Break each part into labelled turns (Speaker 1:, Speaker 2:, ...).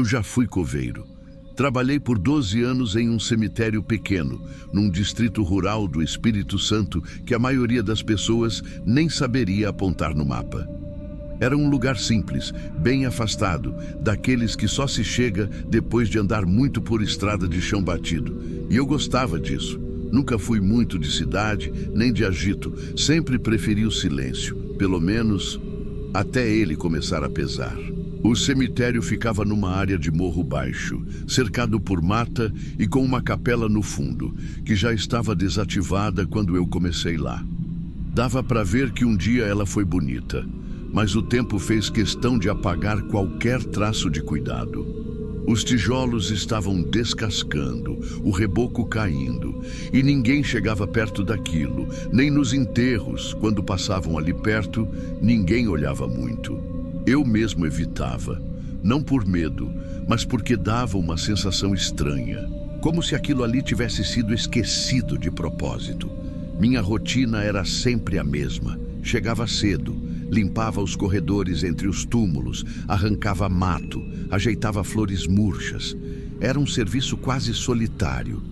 Speaker 1: já fui coveiro. Trabalhei por 12 anos em um cemitério pequeno, num distrito rural do Espírito Santo que a maioria das pessoas nem saberia apontar no mapa. Era um lugar simples, bem afastado, daqueles que só se chega depois de andar muito por estrada de chão batido. E eu gostava disso. Nunca fui muito de cidade, nem de agito. Sempre preferi o silêncio, pelo menos até ele começar a pesar. O cemitério ficava numa área de morro baixo, cercado por mata e com uma capela no fundo, que já estava desativada quando eu comecei lá. Dava para ver que um dia ela foi bonita, mas o tempo fez questão de apagar qualquer traço de cuidado. Os tijolos estavam descascando, o reboco caindo, e ninguém chegava perto daquilo, nem nos enterros, quando passavam ali perto, ninguém olhava muito. Eu mesmo evitava, não por medo, mas porque dava uma sensação estranha, como se aquilo ali tivesse sido esquecido de propósito. Minha rotina era sempre a mesma. Chegava cedo, limpava os corredores entre os túmulos, arrancava mato, ajeitava flores murchas. Era um serviço quase solitário.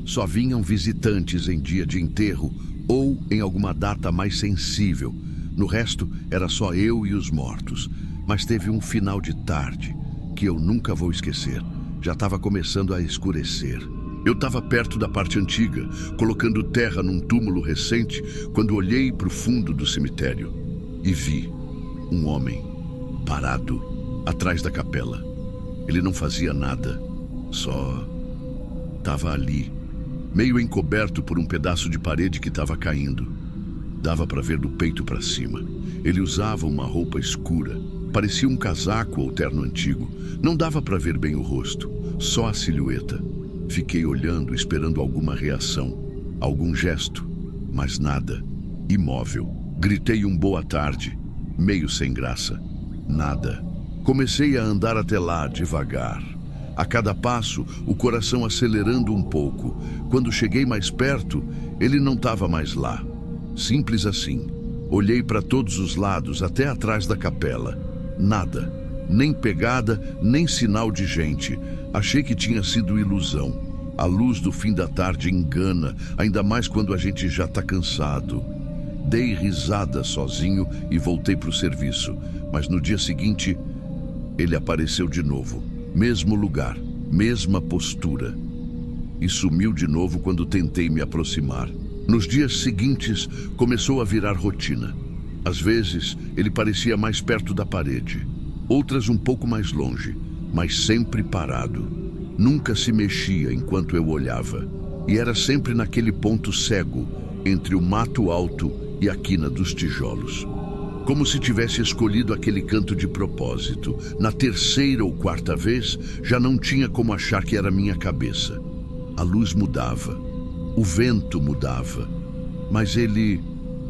Speaker 1: Só vinham visitantes em dia de enterro ou em alguma data mais sensível. No resto, era só eu e os mortos. Mas teve um final de tarde que eu nunca vou esquecer. Já estava começando a escurecer. Eu estava perto da parte antiga, colocando terra num túmulo recente, quando olhei para o fundo do cemitério e vi um homem parado atrás da capela. Ele não fazia nada, só estava ali, meio encoberto por um pedaço de parede que estava caindo. Dava para ver do peito para cima. Ele usava uma roupa escura. Parecia um casaco ou terno antigo. Não dava para ver bem o rosto, só a silhueta. Fiquei olhando, esperando alguma reação, algum gesto, mas nada. Imóvel. Gritei um boa tarde, meio sem graça. Nada. Comecei a andar até lá, devagar. A cada passo, o coração acelerando um pouco. Quando cheguei mais perto, ele não estava mais lá. Simples assim. Olhei para todos os lados, até atrás da capela. Nada. Nem pegada, nem sinal de gente. Achei que tinha sido ilusão. A luz do fim da tarde engana, ainda mais quando a gente já está cansado. Dei risada sozinho e voltei para o serviço. Mas no dia seguinte, ele apareceu de novo. Mesmo lugar, mesma postura. E sumiu de novo quando tentei me aproximar. Nos dias seguintes, começou a virar rotina. Às vezes, ele parecia mais perto da parede. Outras um pouco mais longe, mas sempre parado. Nunca se mexia enquanto eu olhava. E era sempre naquele ponto cego, entre o mato alto e a quina dos tijolos. Como se tivesse escolhido aquele canto de propósito. Na terceira ou quarta vez, já não tinha como achar que era minha cabeça. A luz mudava. O vento mudava, mas ele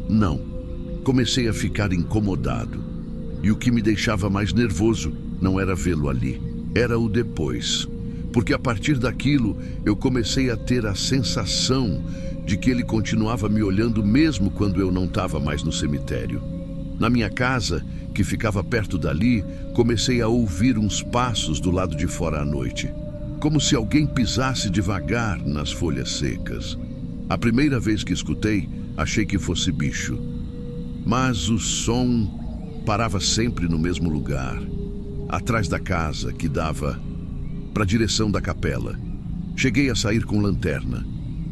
Speaker 1: não. Comecei a ficar incomodado. E o que me deixava mais nervoso não era vê-lo ali, era o depois. Porque a partir daquilo eu comecei a ter a sensação de que ele continuava me olhando mesmo quando eu não estava mais no cemitério. Na minha casa, que ficava perto dali, comecei a ouvir uns passos do lado de fora à noite. Como se alguém pisasse devagar nas folhas secas. A primeira vez que escutei, achei que fosse bicho. Mas o som parava sempre no mesmo lugar, atrás da casa que dava para a direção da capela. Cheguei a sair com lanterna.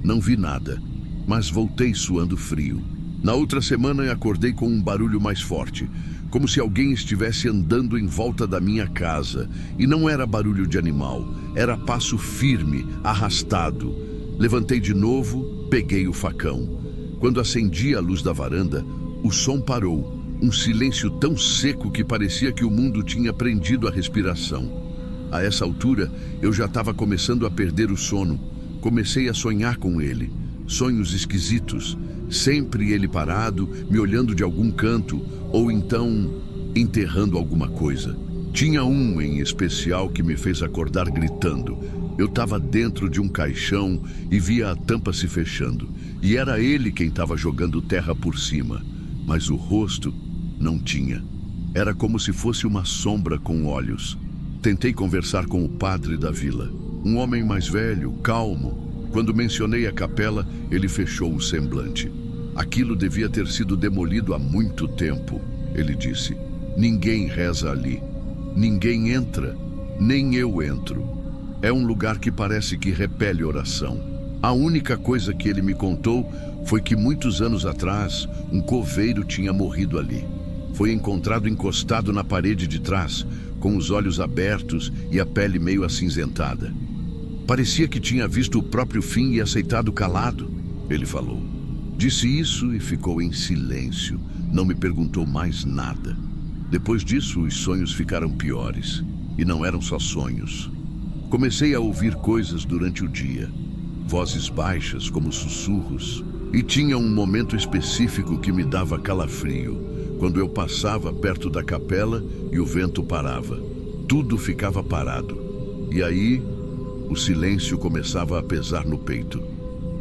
Speaker 1: Não vi nada, mas voltei suando frio. Na outra semana acordei com um barulho mais forte, como se alguém estivesse andando em volta da minha casa. E não era barulho de animal, era passo firme, arrastado. Levantei de novo, peguei o facão. Quando acendi a luz da varanda, o som parou. Um silêncio tão seco que parecia que o mundo tinha prendido a respiração. A essa altura, eu já estava começando a perder o sono. Comecei a sonhar com ele. Sonhos esquisitos. Sempre ele parado, me olhando de algum canto, ou então enterrando alguma coisa. Tinha um em especial que me fez acordar gritando. Eu estava dentro de um caixão e via a tampa se fechando. E era ele quem estava jogando terra por cima. Mas o rosto não tinha. Era como se fosse uma sombra com olhos. Tentei conversar com o padre da vila, um homem mais velho, calmo. Quando mencionei a capela, ele fechou o semblante. Aquilo devia ter sido demolido há muito tempo, ele disse. Ninguém reza ali. Ninguém entra. Nem eu entro. É um lugar que parece que repele oração. A única coisa que ele me contou foi que muitos anos atrás, um coveiro tinha morrido ali. Foi encontrado encostado na parede de trás, com os olhos abertos e a pele meio acinzentada. Parecia que tinha visto o próprio fim e aceitado calado, ele falou. Disse isso e ficou em silêncio. Não me perguntou mais nada. Depois disso, os sonhos ficaram piores. E não eram só sonhos. Comecei a ouvir coisas durante o dia. Vozes baixas, como sussurros. E tinha um momento específico que me dava calafrio. Quando eu passava perto da capela e o vento parava. Tudo ficava parado. E aí, o silêncio começava a pesar no peito.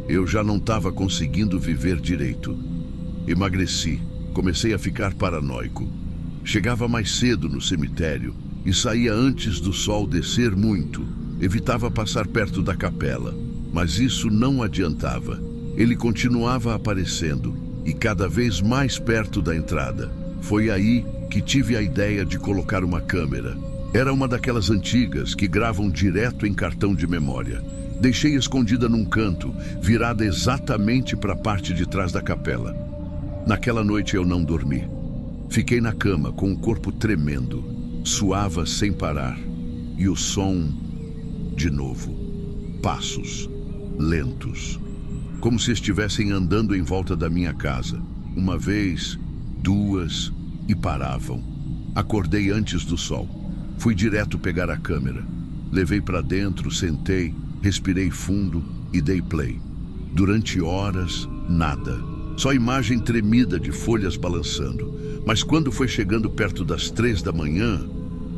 Speaker 1: Eu já não estava conseguindo viver direito. Emagreci. Comecei a ficar paranoico. Chegava mais cedo no cemitério e saía antes do sol descer muito. Evitava passar perto da capela. Mas isso não adiantava. Ele continuava aparecendo e cada vez mais perto da entrada. Foi aí que tive a ideia de colocar uma câmera. Era uma daquelas antigas que gravam direto em cartão de memória. Deixei escondida num canto, virada exatamente para a parte de trás da capela. Naquela noite eu não dormi. Fiquei na cama com o corpo tremendo. Suava sem parar. E o som, de novo. Passos, lentos. Como se estivessem andando em volta da minha casa. Uma vez, duas, e paravam. Acordei antes do sol. Fui direto pegar a câmera. Levei para dentro, sentei, respirei fundo e dei play. Durante horas, nada. Só imagem tremida de folhas balançando. Mas quando foi chegando perto das 3 da manhã,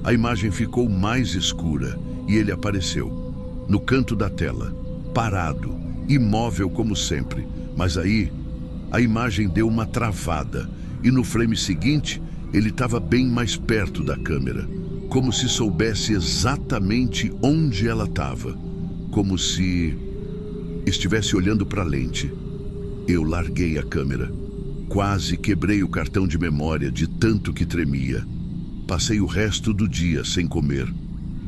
Speaker 1: a imagem ficou mais escura e ele apareceu. No canto da tela, parado, imóvel como sempre. Mas aí, a imagem deu uma travada e no frame seguinte, ele estava bem mais perto da câmera. Como se soubesse exatamente onde ela estava. Como se estivesse olhando para a lente. Eu larguei a câmera. Quase quebrei o cartão de memória de tanto que tremia. Passei o resto do dia sem comer.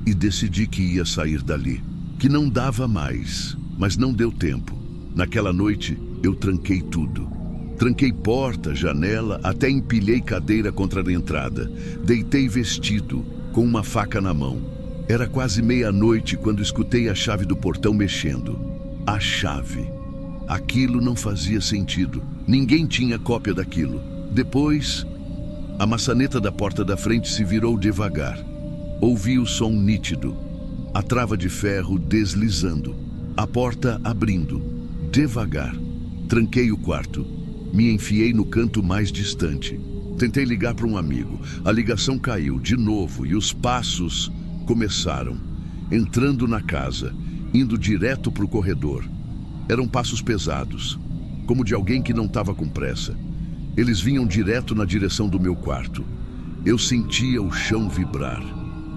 Speaker 1: E decidi que ia sair dali. Que não dava mais, mas não deu tempo. Naquela noite, eu tranquei tudo. Tranquei porta, janela, até empilhei cadeira contra a entrada. Deitei vestido, com uma faca na mão. Era quase meia-noite quando escutei a chave do portão mexendo. A chave. Aquilo não fazia sentido. Ninguém tinha cópia daquilo. Depois, a maçaneta da porta da frente se virou devagar. Ouvi o som nítido. A trava de ferro deslizando. A porta abrindo. Devagar. Tranquei o quarto. Me enfiei no canto mais distante. Tentei ligar para um amigo. A ligação caiu de novo e os passos começaram. Entrando na casa, indo direto para o corredor. Eram passos pesados, como de alguém que não estava com pressa. Eles vinham direto na direção do meu quarto. Eu sentia o chão vibrar.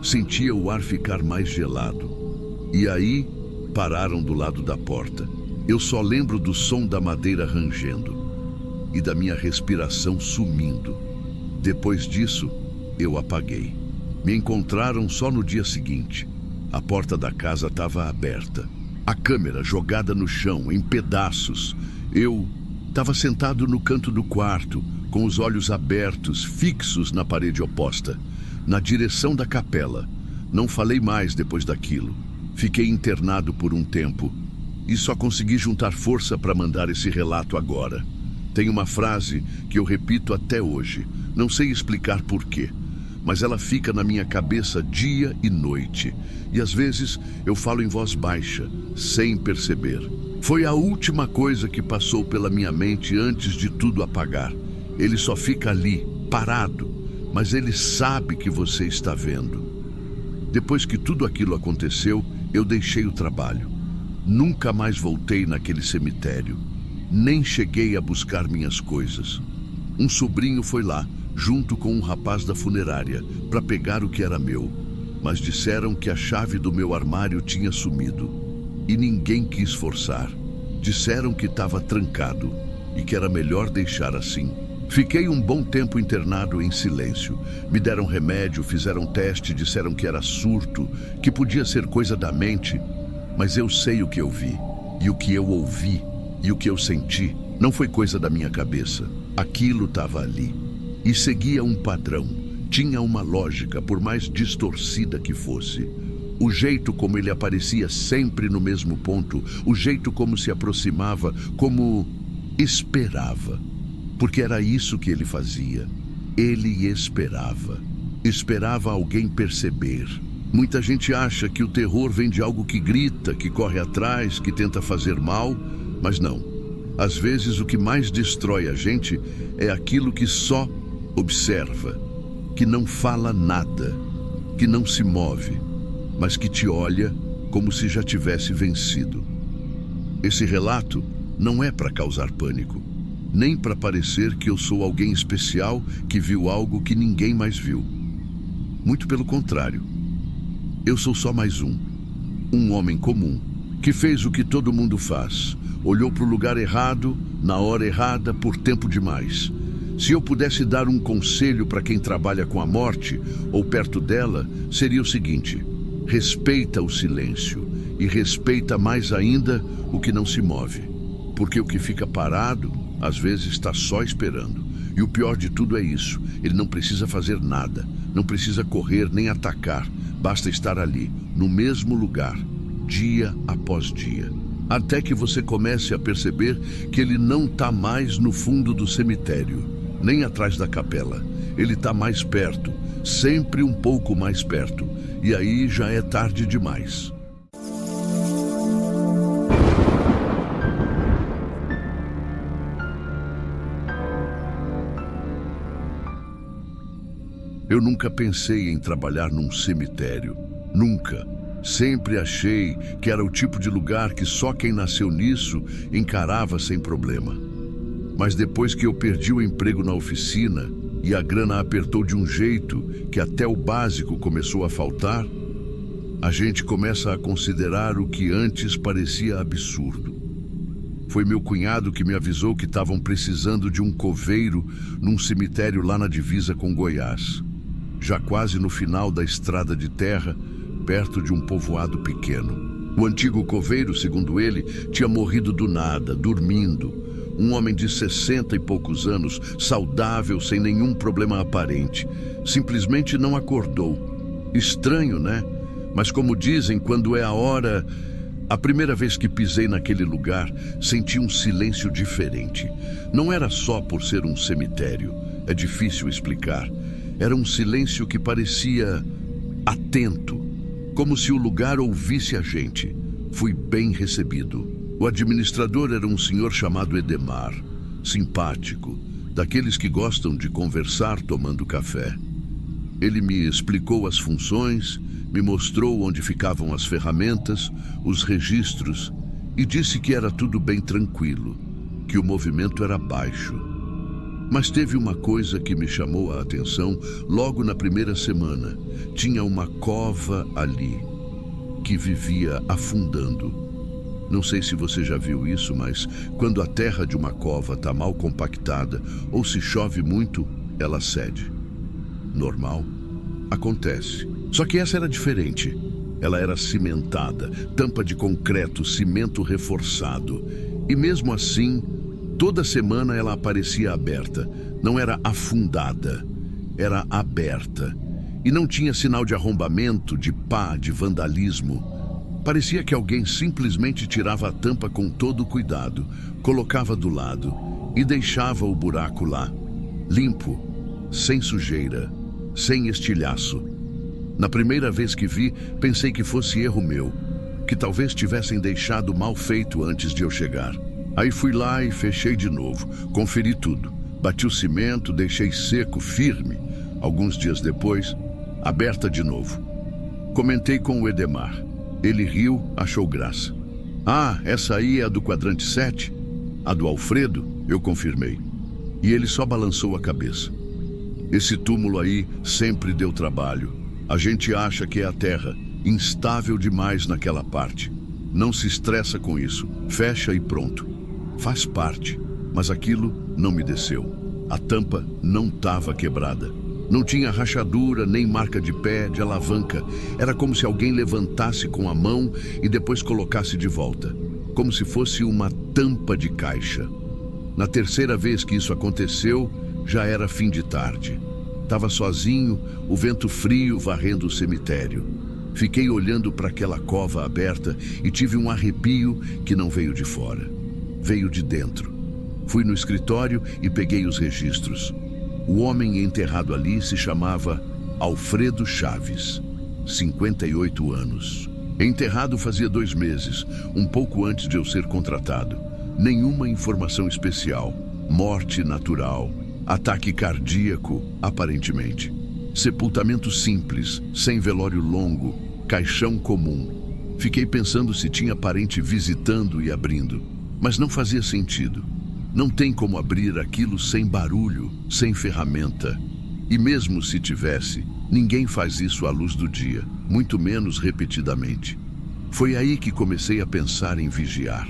Speaker 1: Sentia o ar ficar mais gelado. E aí, pararam do lado da porta. Eu só lembro do som da madeira rangendo e da minha respiração sumindo. Depois disso, eu apaguei. Me encontraram só no dia seguinte. A porta da casa estava aberta. A câmera jogada no chão, em pedaços. Eu estava sentado no canto do quarto, com os olhos abertos, fixos na parede oposta, na direção da capela. Não falei mais depois daquilo. Fiquei internado por um tempo e só consegui juntar força para mandar esse relato agora. Tem uma frase que eu repito até hoje. Não sei explicar porquê, mas ela fica na minha cabeça dia e noite. E às vezes eu falo em voz baixa, sem perceber. Foi a última coisa que passou pela minha mente antes de tudo apagar. Ele só fica ali, parado, mas ele sabe que você está vendo. Depois que tudo aquilo aconteceu, eu deixei o trabalho. Nunca mais voltei naquele cemitério. Nem cheguei a buscar minhas coisas. Um sobrinho foi lá, junto com um rapaz da funerária, para pegar o que era meu. mas disseram que a chave do meu armário tinha sumido. E ninguém quis forçar. Disseram que estava trancado e que era melhor deixar assim. Fiquei um bom tempo internado em silêncio. Me deram remédio, fizeram teste, disseram que era surto, que podia ser coisa da mente. Mas eu sei o que eu vi, e o que eu ouvi, e o que eu senti. Não foi coisa da minha cabeça. Aquilo estava ali. E seguia um padrão. Tinha uma lógica, por mais distorcida que fosse. O jeito como ele aparecia sempre no mesmo ponto, o jeito como se aproximava, como esperava. Porque era isso que ele fazia. Ele esperava. Esperava alguém perceber. Muita gente acha que o terror vem de algo que grita, que corre atrás, que tenta fazer mal, mas não. Às vezes o que mais destrói a gente é aquilo que só observa, que não fala nada, que não se move, mas que te olha como se já tivesse vencido. Esse relato não é para causar pânico, nem para parecer que eu sou alguém especial que viu algo que ninguém mais viu. Muito pelo contrário. Eu sou só mais um homem comum, que fez o que todo mundo faz. Olhou para o lugar errado, na hora errada, por tempo demais. Se eu pudesse dar um conselho para quem trabalha com a morte, ou perto dela, seria o seguinte: respeita o silêncio e respeita mais ainda o que não se move. Porque o que fica parado, às vezes está só esperando. E o pior de tudo é isso: ele não precisa fazer nada, não precisa correr nem atacar, basta estar ali, no mesmo lugar, dia após dia. Até que você comece a perceber que ele não está mais no fundo do cemitério, nem atrás da capela. Ele está mais perto, sempre um pouco mais perto. E aí já é tarde demais. Eu nunca pensei em trabalhar num cemitério. Nunca. Sempre achei que era o tipo de lugar que só quem nasceu nisso encarava sem problema. Mas depois que eu perdi o emprego na oficina e a grana apertou de um jeito que até o básico começou a faltar, a gente começa a considerar o que antes parecia absurdo. Foi meu cunhado que me avisou que estavam precisando de um coveiro num cemitério lá na divisa com Goiás, já quase no final da estrada de terra, perto de um povoado pequeno. O antigo coveiro, segundo ele, tinha morrido do nada, dormindo. Um homem de 60 e poucos anos, saudável, sem nenhum problema aparente. Simplesmente não acordou. Estranho, né? Mas como dizem, quando é a hora... A primeira vez que pisei naquele lugar, senti um silêncio diferente. Não era só por ser um cemitério. É difícil explicar. Era um silêncio que parecia atento, como se o lugar ouvisse a gente. Fui bem recebido. O administrador era um senhor chamado Edemar, simpático, daqueles que gostam de conversar tomando café. Ele me explicou as funções, me mostrou onde ficavam as ferramentas, os registros, e disse que era tudo bem tranquilo, que o movimento era baixo. Mas teve uma coisa que me chamou a atenção logo na primeira semana. Tinha uma cova ali, que vivia afundando. Não sei se você já viu isso, mas quando a terra de uma cova está mal compactada ou se chove muito, ela cede. Normal? Acontece. Só que essa era diferente. Ela era cimentada, tampa de concreto, cimento reforçado. E mesmo assim, toda semana ela aparecia aberta. Não era afundada, era aberta. E não tinha sinal de arrombamento, de pá, de vandalismo. Parecia que alguém simplesmente tirava a tampa com todo o cuidado, colocava do lado e deixava o buraco lá, limpo, sem sujeira, sem estilhaço. Na primeira vez que vi, pensei que fosse erro meu, que talvez tivessem deixado mal feito antes de eu chegar. Aí fui lá e fechei de novo, conferi tudo. Bati o cimento, deixei seco, firme. Alguns dias depois, aberta de novo. Comentei com o Edemar. Ele riu, achou graça. Ah, essa aí é a do quadrante 7? A do Alfredo? Eu confirmei. E ele só balançou a cabeça. Esse túmulo aí sempre deu trabalho. A gente acha que é a Terra, instável demais naquela parte. Não se estressa com isso, fecha e pronto. Faz parte, mas aquilo não me desceu. A tampa não estava quebrada. Não tinha rachadura, nem marca de pé, de alavanca. Era como se alguém levantasse com a mão e depois colocasse de volta. Como se fosse uma tampa de caixa. Na terceira vez que isso aconteceu, já era fim de tarde. Estava sozinho, o vento frio varrendo o cemitério. Fiquei olhando para aquela cova aberta e tive um arrepio que não veio de fora. Veio de dentro. Fui no escritório e peguei os registros. O homem enterrado ali se chamava Alfredo Chaves, 58 anos. Enterrado fazia 2 meses, um pouco antes de eu ser contratado. Nenhuma informação especial. Morte natural. Ataque cardíaco, aparentemente. Sepultamento simples, sem velório longo, caixão comum. Fiquei pensando se tinha parente visitando e abrindo, mas não fazia sentido. Não tem como abrir aquilo sem barulho, sem ferramenta. E mesmo se tivesse, ninguém faz isso à luz do dia, muito menos repetidamente. Foi aí que comecei a pensar em vigiar.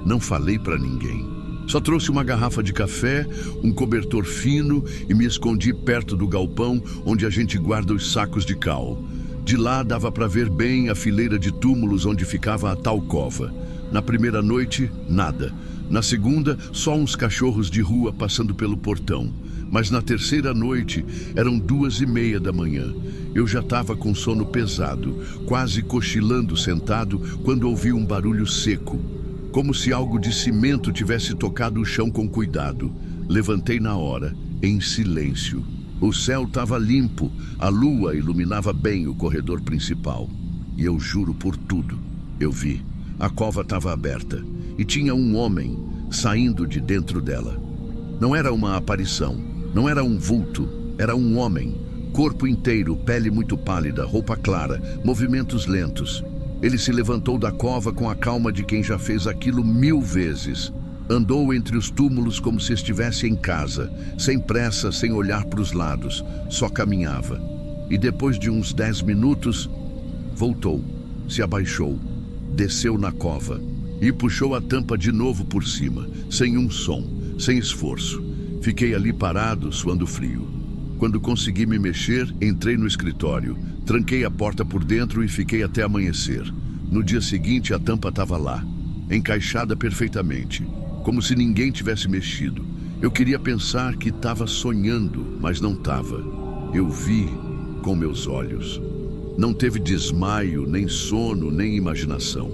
Speaker 1: Não falei para ninguém. Só trouxe uma garrafa de café, um cobertor fino e me escondi perto do galpão onde a gente guarda os sacos de cal. De lá dava para ver bem a fileira de túmulos onde ficava a tal cova. Na primeira noite, nada. Na segunda, só uns cachorros de rua passando pelo portão. Mas na terceira noite, eram 2:30 da manhã. Eu já estava com sono pesado, quase cochilando sentado, quando ouvi um barulho seco. Como se algo de cimento tivesse tocado o chão com cuidado. Levantei na hora, em silêncio. O céu estava limpo, a lua iluminava bem o corredor principal. E eu juro por tudo, eu vi. A cova estava aberta e tinha um homem saindo de dentro dela. Não era uma aparição, não era um vulto, era um homem. Corpo inteiro, pele muito pálida, roupa clara, movimentos lentos. Ele se levantou da cova com a calma de quem já fez aquilo 1000 vezes. Andou entre os túmulos como se estivesse em casa, sem pressa, sem olhar para os lados, só caminhava. E depois de uns 10 minutos, voltou, se abaixou, desceu na cova e puxou a tampa de novo por cima, sem um som, sem esforço. Fiquei ali parado, suando frio. Quando consegui me mexer, entrei no escritório, tranquei a porta por dentro e fiquei até amanhecer. No dia seguinte, a tampa estava lá, encaixada perfeitamente, como se ninguém tivesse mexido. Eu queria pensar que estava sonhando, mas não estava. Eu vi com meus olhos. Não teve desmaio, nem sono, nem imaginação.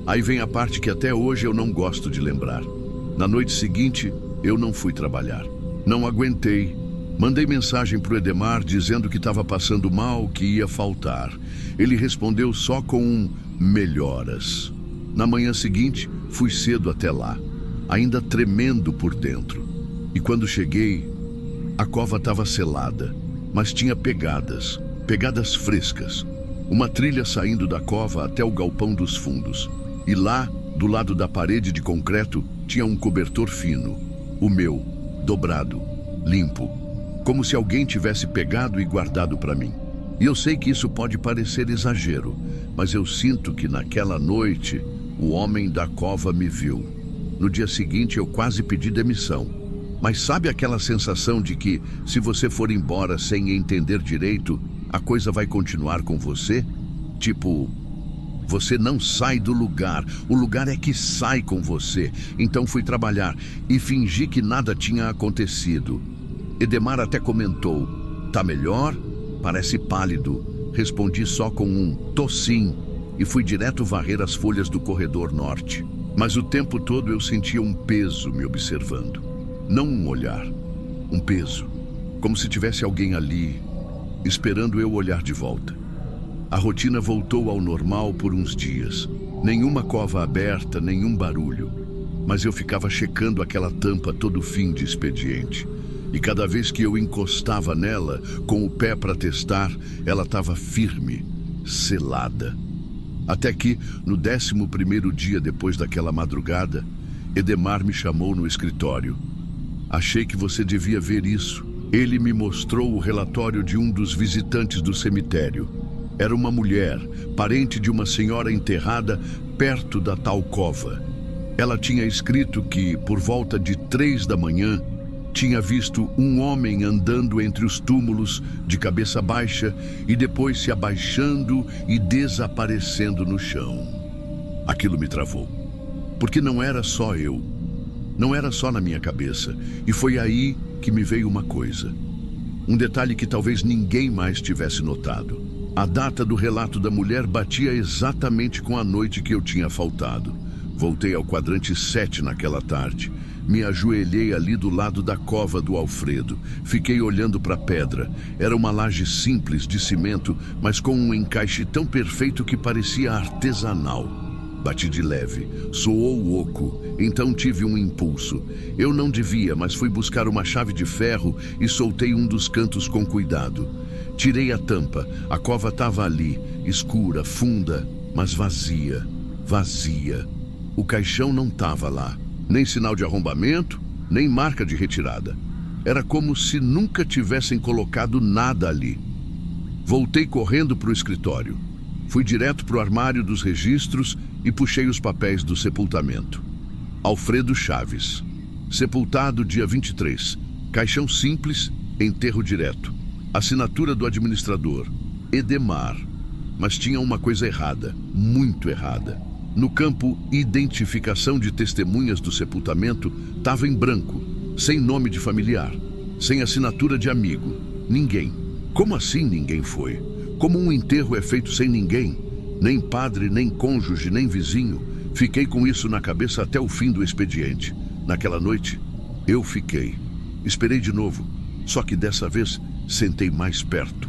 Speaker 1: Aí vem a parte que até hoje eu não gosto de lembrar. Na noite seguinte, eu não fui trabalhar. Não aguentei. Mandei mensagem pro Edemar dizendo que estava passando mal, que ia faltar. Ele respondeu só com um melhoras. Na manhã seguinte, fui cedo até lá, ainda tremendo por dentro. E quando cheguei, a cova estava selada, mas tinha pegadas frescas. Uma trilha saindo da cova até o galpão dos fundos. E lá, do lado da parede de concreto, tinha um cobertor fino. O meu, dobrado, limpo. Como se alguém tivesse pegado e guardado para mim. E eu sei que isso pode parecer exagero, mas eu sinto que naquela noite o homem da cova me viu. No dia seguinte eu quase pedi demissão. Mas sabe aquela sensação de que, se você for embora sem entender direito, a coisa vai continuar com você? Tipo, você não sai do lugar, o lugar é que sai com você. Então fui trabalhar e fingi que nada tinha acontecido. Edemar até comentou, tá melhor? Parece pálido. Respondi só com um tô sim e fui direto varrer as folhas do corredor norte. Mas o tempo todo eu sentia um peso me observando. Não um olhar, um peso. Como se tivesse alguém ali, esperando eu olhar de volta. A rotina voltou ao normal por uns dias. Nenhuma cova aberta, nenhum barulho. Mas eu ficava checando aquela tampa todo fim de expediente. E cada vez que eu encostava nela, com o pé para testar, ela estava firme, selada. Até que, no 11º dia depois daquela madrugada, Edemar me chamou no escritório. Achei que você devia ver isso. Ele me mostrou o relatório de um dos visitantes do cemitério. Era uma mulher, parente de uma senhora enterrada perto da tal cova. Ela tinha escrito que, por volta de 3 da manhã, tinha visto um homem andando entre os túmulos de cabeça baixa e depois se abaixando e desaparecendo no chão. Aquilo me travou, porque não era só eu, não era só na minha cabeça, e foi aí que me veio uma coisa. Um detalhe que talvez ninguém mais tivesse notado. A data do relato da mulher batia exatamente com a noite que eu tinha faltado. Voltei ao quadrante 7 naquela tarde. Me ajoelhei ali do lado da cova do Alfredo. Fiquei olhando para a pedra. Era uma laje simples de cimento, mas com um encaixe tão perfeito que parecia artesanal. Bati de leve, soou oco, então tive um impulso. Eu não devia, mas fui buscar uma chave de ferro e soltei um dos cantos com cuidado. Tirei a tampa, a cova estava ali, escura, funda, mas vazia, vazia. O caixão não estava lá, nem sinal de arrombamento, nem marca de retirada. Era como se nunca tivessem colocado nada ali. Voltei correndo para o escritório. Fui direto para o armário dos registros e puxei os papéis do sepultamento. Alfredo Chaves. Sepultado dia 23. Caixão simples, enterro direto. Assinatura do administrador, Edemar. Mas tinha uma coisa errada, muito errada. No campo Identificação de Testemunhas do Sepultamento, estava em branco, sem nome de familiar, sem assinatura de amigo. Ninguém. Como assim ninguém foi? Como um enterro é feito sem ninguém? Nem padre, nem cônjuge, nem vizinho. Fiquei com isso na cabeça até o fim do expediente. Naquela noite, eu fiquei. Esperei de novo, só que dessa vez sentei mais perto.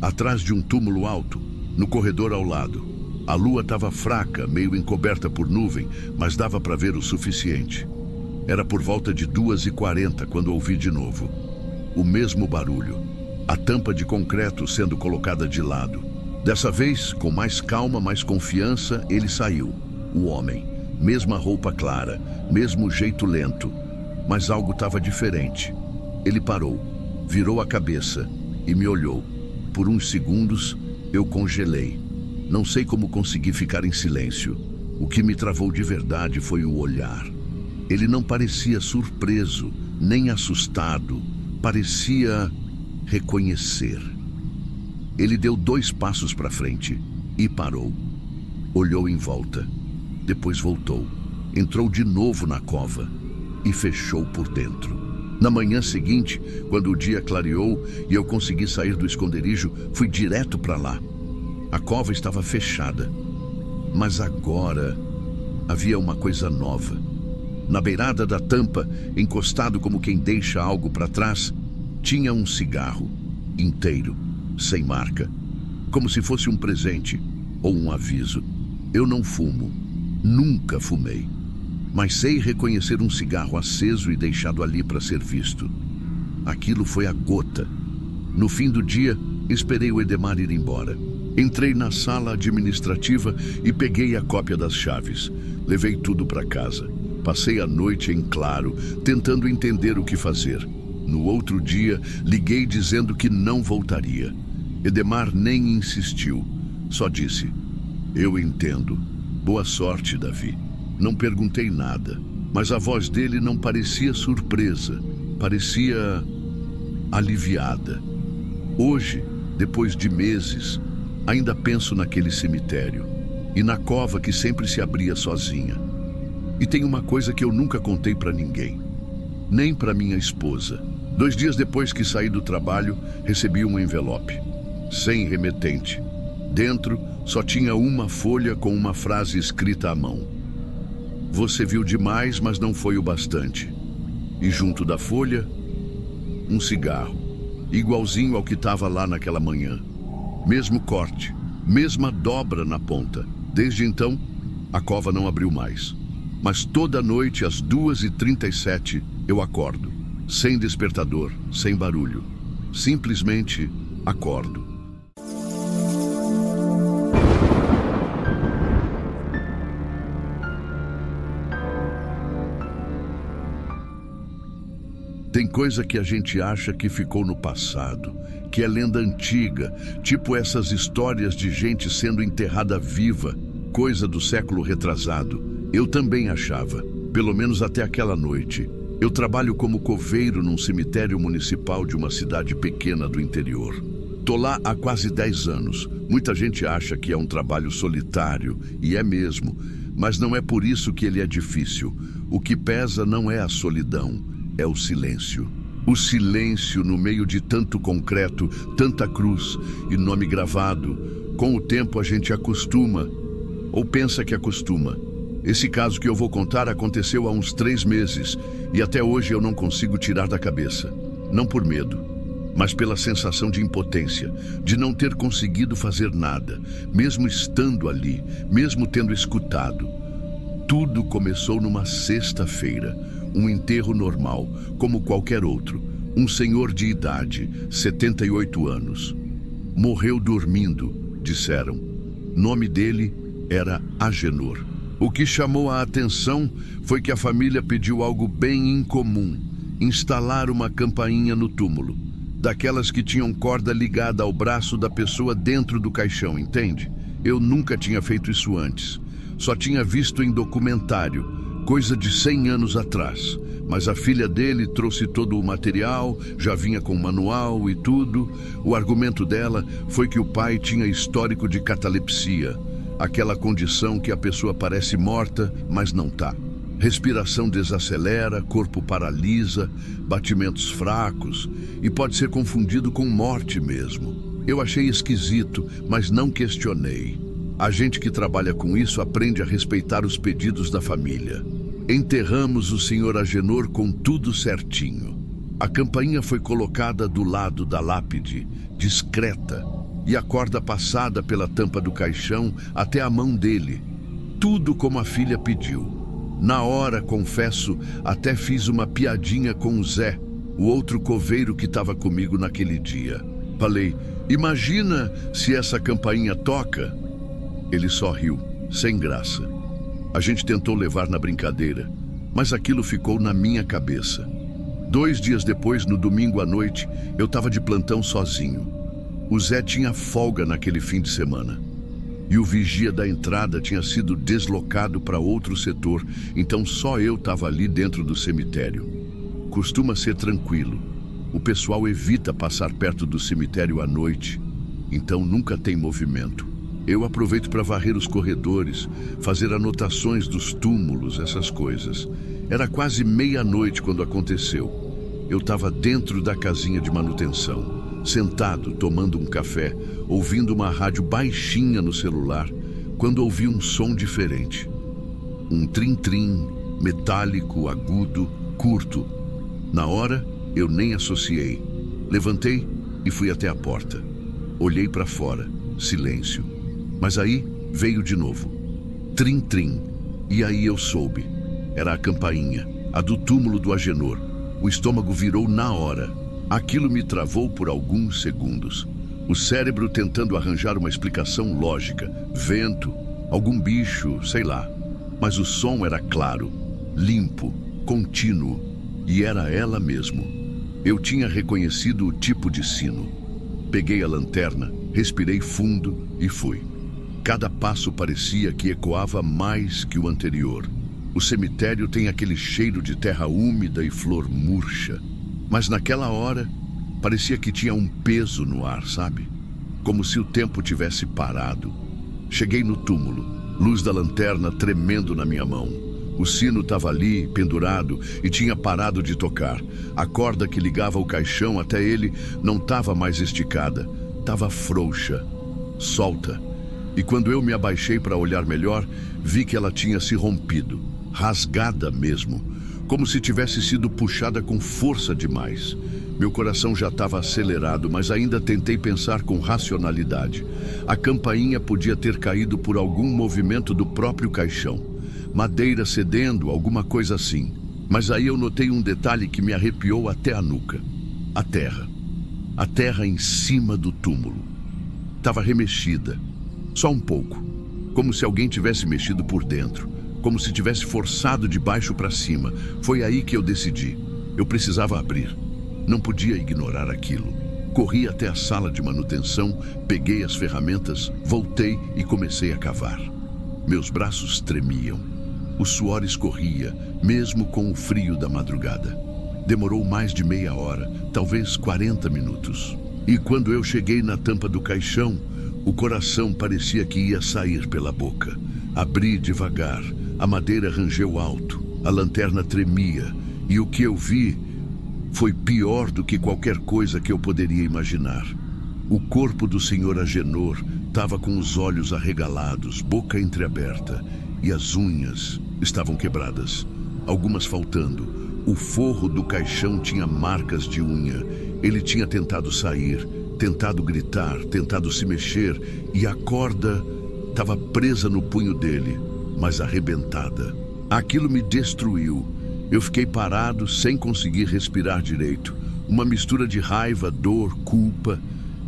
Speaker 1: Atrás de um túmulo alto, no corredor ao lado. A lua estava fraca, meio encoberta por nuvem, mas dava para ver o suficiente. Era por volta de 2h40 quando ouvi de novo. O mesmo barulho. A tampa de concreto sendo colocada de lado. Dessa vez, com mais calma, mais confiança, ele saiu. O homem. Mesma roupa clara, mesmo jeito lento. Mas algo estava diferente. Ele parou, virou a cabeça e me olhou. Por uns segundos, eu congelei. Não sei como consegui ficar em silêncio. O que me travou de verdade foi o olhar. Ele não parecia surpreso, nem assustado. Parecia reconhecer. Ele deu 2 passos para frente e parou. Olhou em volta. Depois voltou. Entrou de novo na cova e fechou por dentro. Na manhã seguinte, quando o dia clareou e eu consegui sair do esconderijo, fui direto para lá. A cova estava fechada. Mas agora havia uma coisa nova. Na beirada da tampa, encostado como quem deixa algo para trás, tinha um cigarro, inteiro, sem marca, como se fosse um presente ou um aviso. Eu não fumo, nunca fumei, mas sei reconhecer um cigarro aceso e deixado ali para ser visto. Aquilo foi a gota. No fim do dia, esperei o Edemar ir embora. Entrei na sala administrativa e peguei a cópia das chaves. Levei tudo para casa. Passei a noite em claro, tentando entender o que fazer. No outro dia, liguei dizendo que não voltaria. Edemar nem insistiu, só disse: "Eu entendo. Boa sorte, Davi." Não perguntei nada, mas a voz dele não parecia surpresa, parecia aliviada. Hoje, depois de meses, ainda penso naquele cemitério e na cova que sempre se abria sozinha. E tem uma coisa que eu nunca contei para ninguém, nem para minha esposa. 2 dias depois que saí do trabalho, recebi um envelope, sem remetente. Dentro só tinha uma folha com uma frase escrita à mão: "Você viu demais, mas não foi o bastante." E junto da folha, um cigarro, igualzinho ao que estava lá naquela manhã. Mesmo corte, mesma dobra na ponta. Desde então, a cova não abriu mais. Mas toda noite, às 2h37, eu acordo. Sem despertador, sem barulho. Simplesmente acordo. Tem coisa que a gente acha que ficou no passado, que é lenda antiga, tipo essas histórias de gente sendo enterrada viva, coisa do século retrasado. Eu também achava, pelo menos até aquela noite. Eu trabalho como coveiro num cemitério municipal de uma cidade pequena do interior. Tô lá há quase 10 anos. Muita gente acha que é um trabalho solitário, e é mesmo, mas não é por isso que ele é difícil. O que pesa não é a solidão, é o silêncio. O silêncio no meio de tanto concreto, tanta cruz e nome gravado. Com o tempo a gente acostuma, ou pensa que acostuma. Esse caso que eu vou contar aconteceu há uns 3 meses e até hoje eu não consigo tirar da cabeça. Não por medo, mas pela sensação de impotência, de não ter conseguido fazer nada, mesmo estando ali, mesmo tendo escutado. Tudo começou numa sexta-feira, um enterro normal, como qualquer outro. Um senhor de idade, 78 anos. Morreu dormindo, disseram. Nome dele era Agenor. O que chamou a atenção foi que a família pediu algo bem incomum: instalar uma campainha no túmulo, daquelas que tinham corda ligada ao braço da pessoa dentro do caixão, entende? Eu nunca tinha feito isso antes. Só tinha visto em documentário, coisa de 100 anos atrás. Mas a filha dele trouxe todo o material, já vinha com manual e tudo. O argumento dela foi que o pai tinha histórico de catalepsia, aquela condição que a pessoa parece morta, mas não tá. Respiração desacelera, corpo paralisa, batimentos fracos e pode ser confundido com morte mesmo. Eu achei esquisito, mas não questionei. A gente que trabalha com isso aprende a respeitar os pedidos da família. Enterramos o Sr. Agenor com tudo certinho. A campainha foi colocada do lado da lápide, discreta, e a corda passada pela tampa do caixão até a mão dele. Tudo como a filha pediu. Na hora, confesso, até fiz uma piadinha com o Zé, o outro coveiro que estava comigo naquele dia. Falei, imagina se essa campainha toca. Ele só riu, sem graça. A gente tentou levar na brincadeira, mas aquilo ficou na minha cabeça. 2 dias depois, no domingo à noite, eu estava de plantão sozinho. O Zé tinha folga naquele fim de semana. E o vigia da entrada tinha sido deslocado para outro setor, então só eu estava ali dentro do cemitério. Costuma ser tranquilo. O pessoal evita passar perto do cemitério à noite, então nunca tem movimento. Eu aproveito para varrer os corredores, fazer anotações dos túmulos, essas coisas. Era quase meia-noite quando aconteceu. Eu estava dentro da casinha de manutenção, sentado, tomando um café, ouvindo uma rádio baixinha no celular, quando ouvi um som diferente. Um trim-trim, metálico, agudo, curto. Na hora, eu nem associei. Levantei e fui até a porta. Olhei para fora, silêncio. Mas aí veio de novo. Trim-trim. E aí eu soube. Era a campainha, a do túmulo do Agenor. O estômago virou na hora. Aquilo me travou por alguns segundos. O cérebro tentando arranjar uma explicação lógica. Vento, algum bicho, sei lá. Mas o som era claro, limpo, contínuo. E era ela mesmo. Eu tinha reconhecido o tipo de sino. Peguei a lanterna, respirei fundo e fui. Cada passo parecia que ecoava mais que o anterior. O cemitério tem aquele cheiro de terra úmida e flor murcha. Mas naquela hora, parecia que tinha um peso no ar, sabe? Como se o tempo tivesse parado. Cheguei no túmulo, luz da lanterna tremendo na minha mão. O sino estava ali, pendurado, e tinha parado de tocar. A corda que ligava o caixão até ele não estava mais esticada. Estava frouxa, solta. E quando eu me abaixei para olhar melhor, vi que ela tinha se rompido, rasgada mesmo, como se tivesse sido puxada com força demais. Meu coração já estava acelerado, mas ainda tentei pensar com racionalidade. A campainha podia ter caído por algum movimento do próprio caixão. Madeira cedendo, alguma coisa assim. Mas aí eu notei um detalhe que me arrepiou até a nuca. A terra. A terra em cima do túmulo. Estava remexida. Só um pouco, como se alguém tivesse mexido por dentro, como se tivesse forçado de baixo para cima. Foi aí que eu decidi. Eu precisava abrir. Não podia ignorar aquilo. Corri até a sala de manutenção, peguei as ferramentas, voltei e comecei a cavar. Meus braços tremiam. O suor escorria, mesmo com o frio da madrugada. Demorou mais de meia hora, talvez 40 minutos. E quando eu cheguei na tampa do caixão, o coração parecia que ia sair pela boca. Abri devagar, a madeira rangeu alto, a lanterna tremia, e o que eu vi foi pior do que qualquer coisa que eu poderia imaginar. O corpo do Sr. Agenor estava com os olhos arregalados, boca entreaberta, e as unhas estavam quebradas, algumas faltando. O forro do caixão tinha marcas de unha. Ele tinha tentado sair, tentado gritar, tentado se mexer, e a corda estava presa no punho dele, mas arrebentada. Aquilo me destruiu. Eu fiquei parado, sem conseguir respirar direito. Uma mistura de raiva, dor, culpa.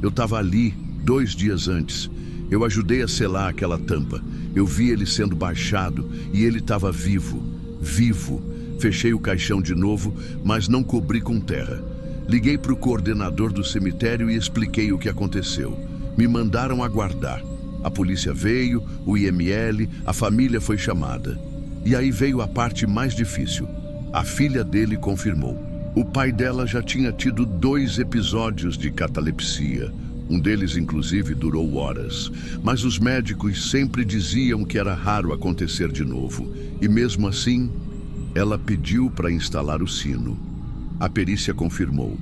Speaker 1: Eu estava ali 2 dias antes. Eu ajudei a selar aquela tampa. Eu vi ele sendo baixado e ele estava vivo. Vivo. Fechei o caixão de novo, mas não cobri com terra. Liguei para o coordenador do cemitério e expliquei o que aconteceu. Me mandaram aguardar. A polícia veio, o IML, a família foi chamada. E aí veio a parte mais difícil. A filha dele confirmou. O pai dela já tinha tido 2 episódios de catalepsia. Um deles, inclusive, durou horas. Mas os médicos sempre diziam que era raro acontecer de novo. E mesmo assim, ela pediu para instalar o sino. A perícia confirmou.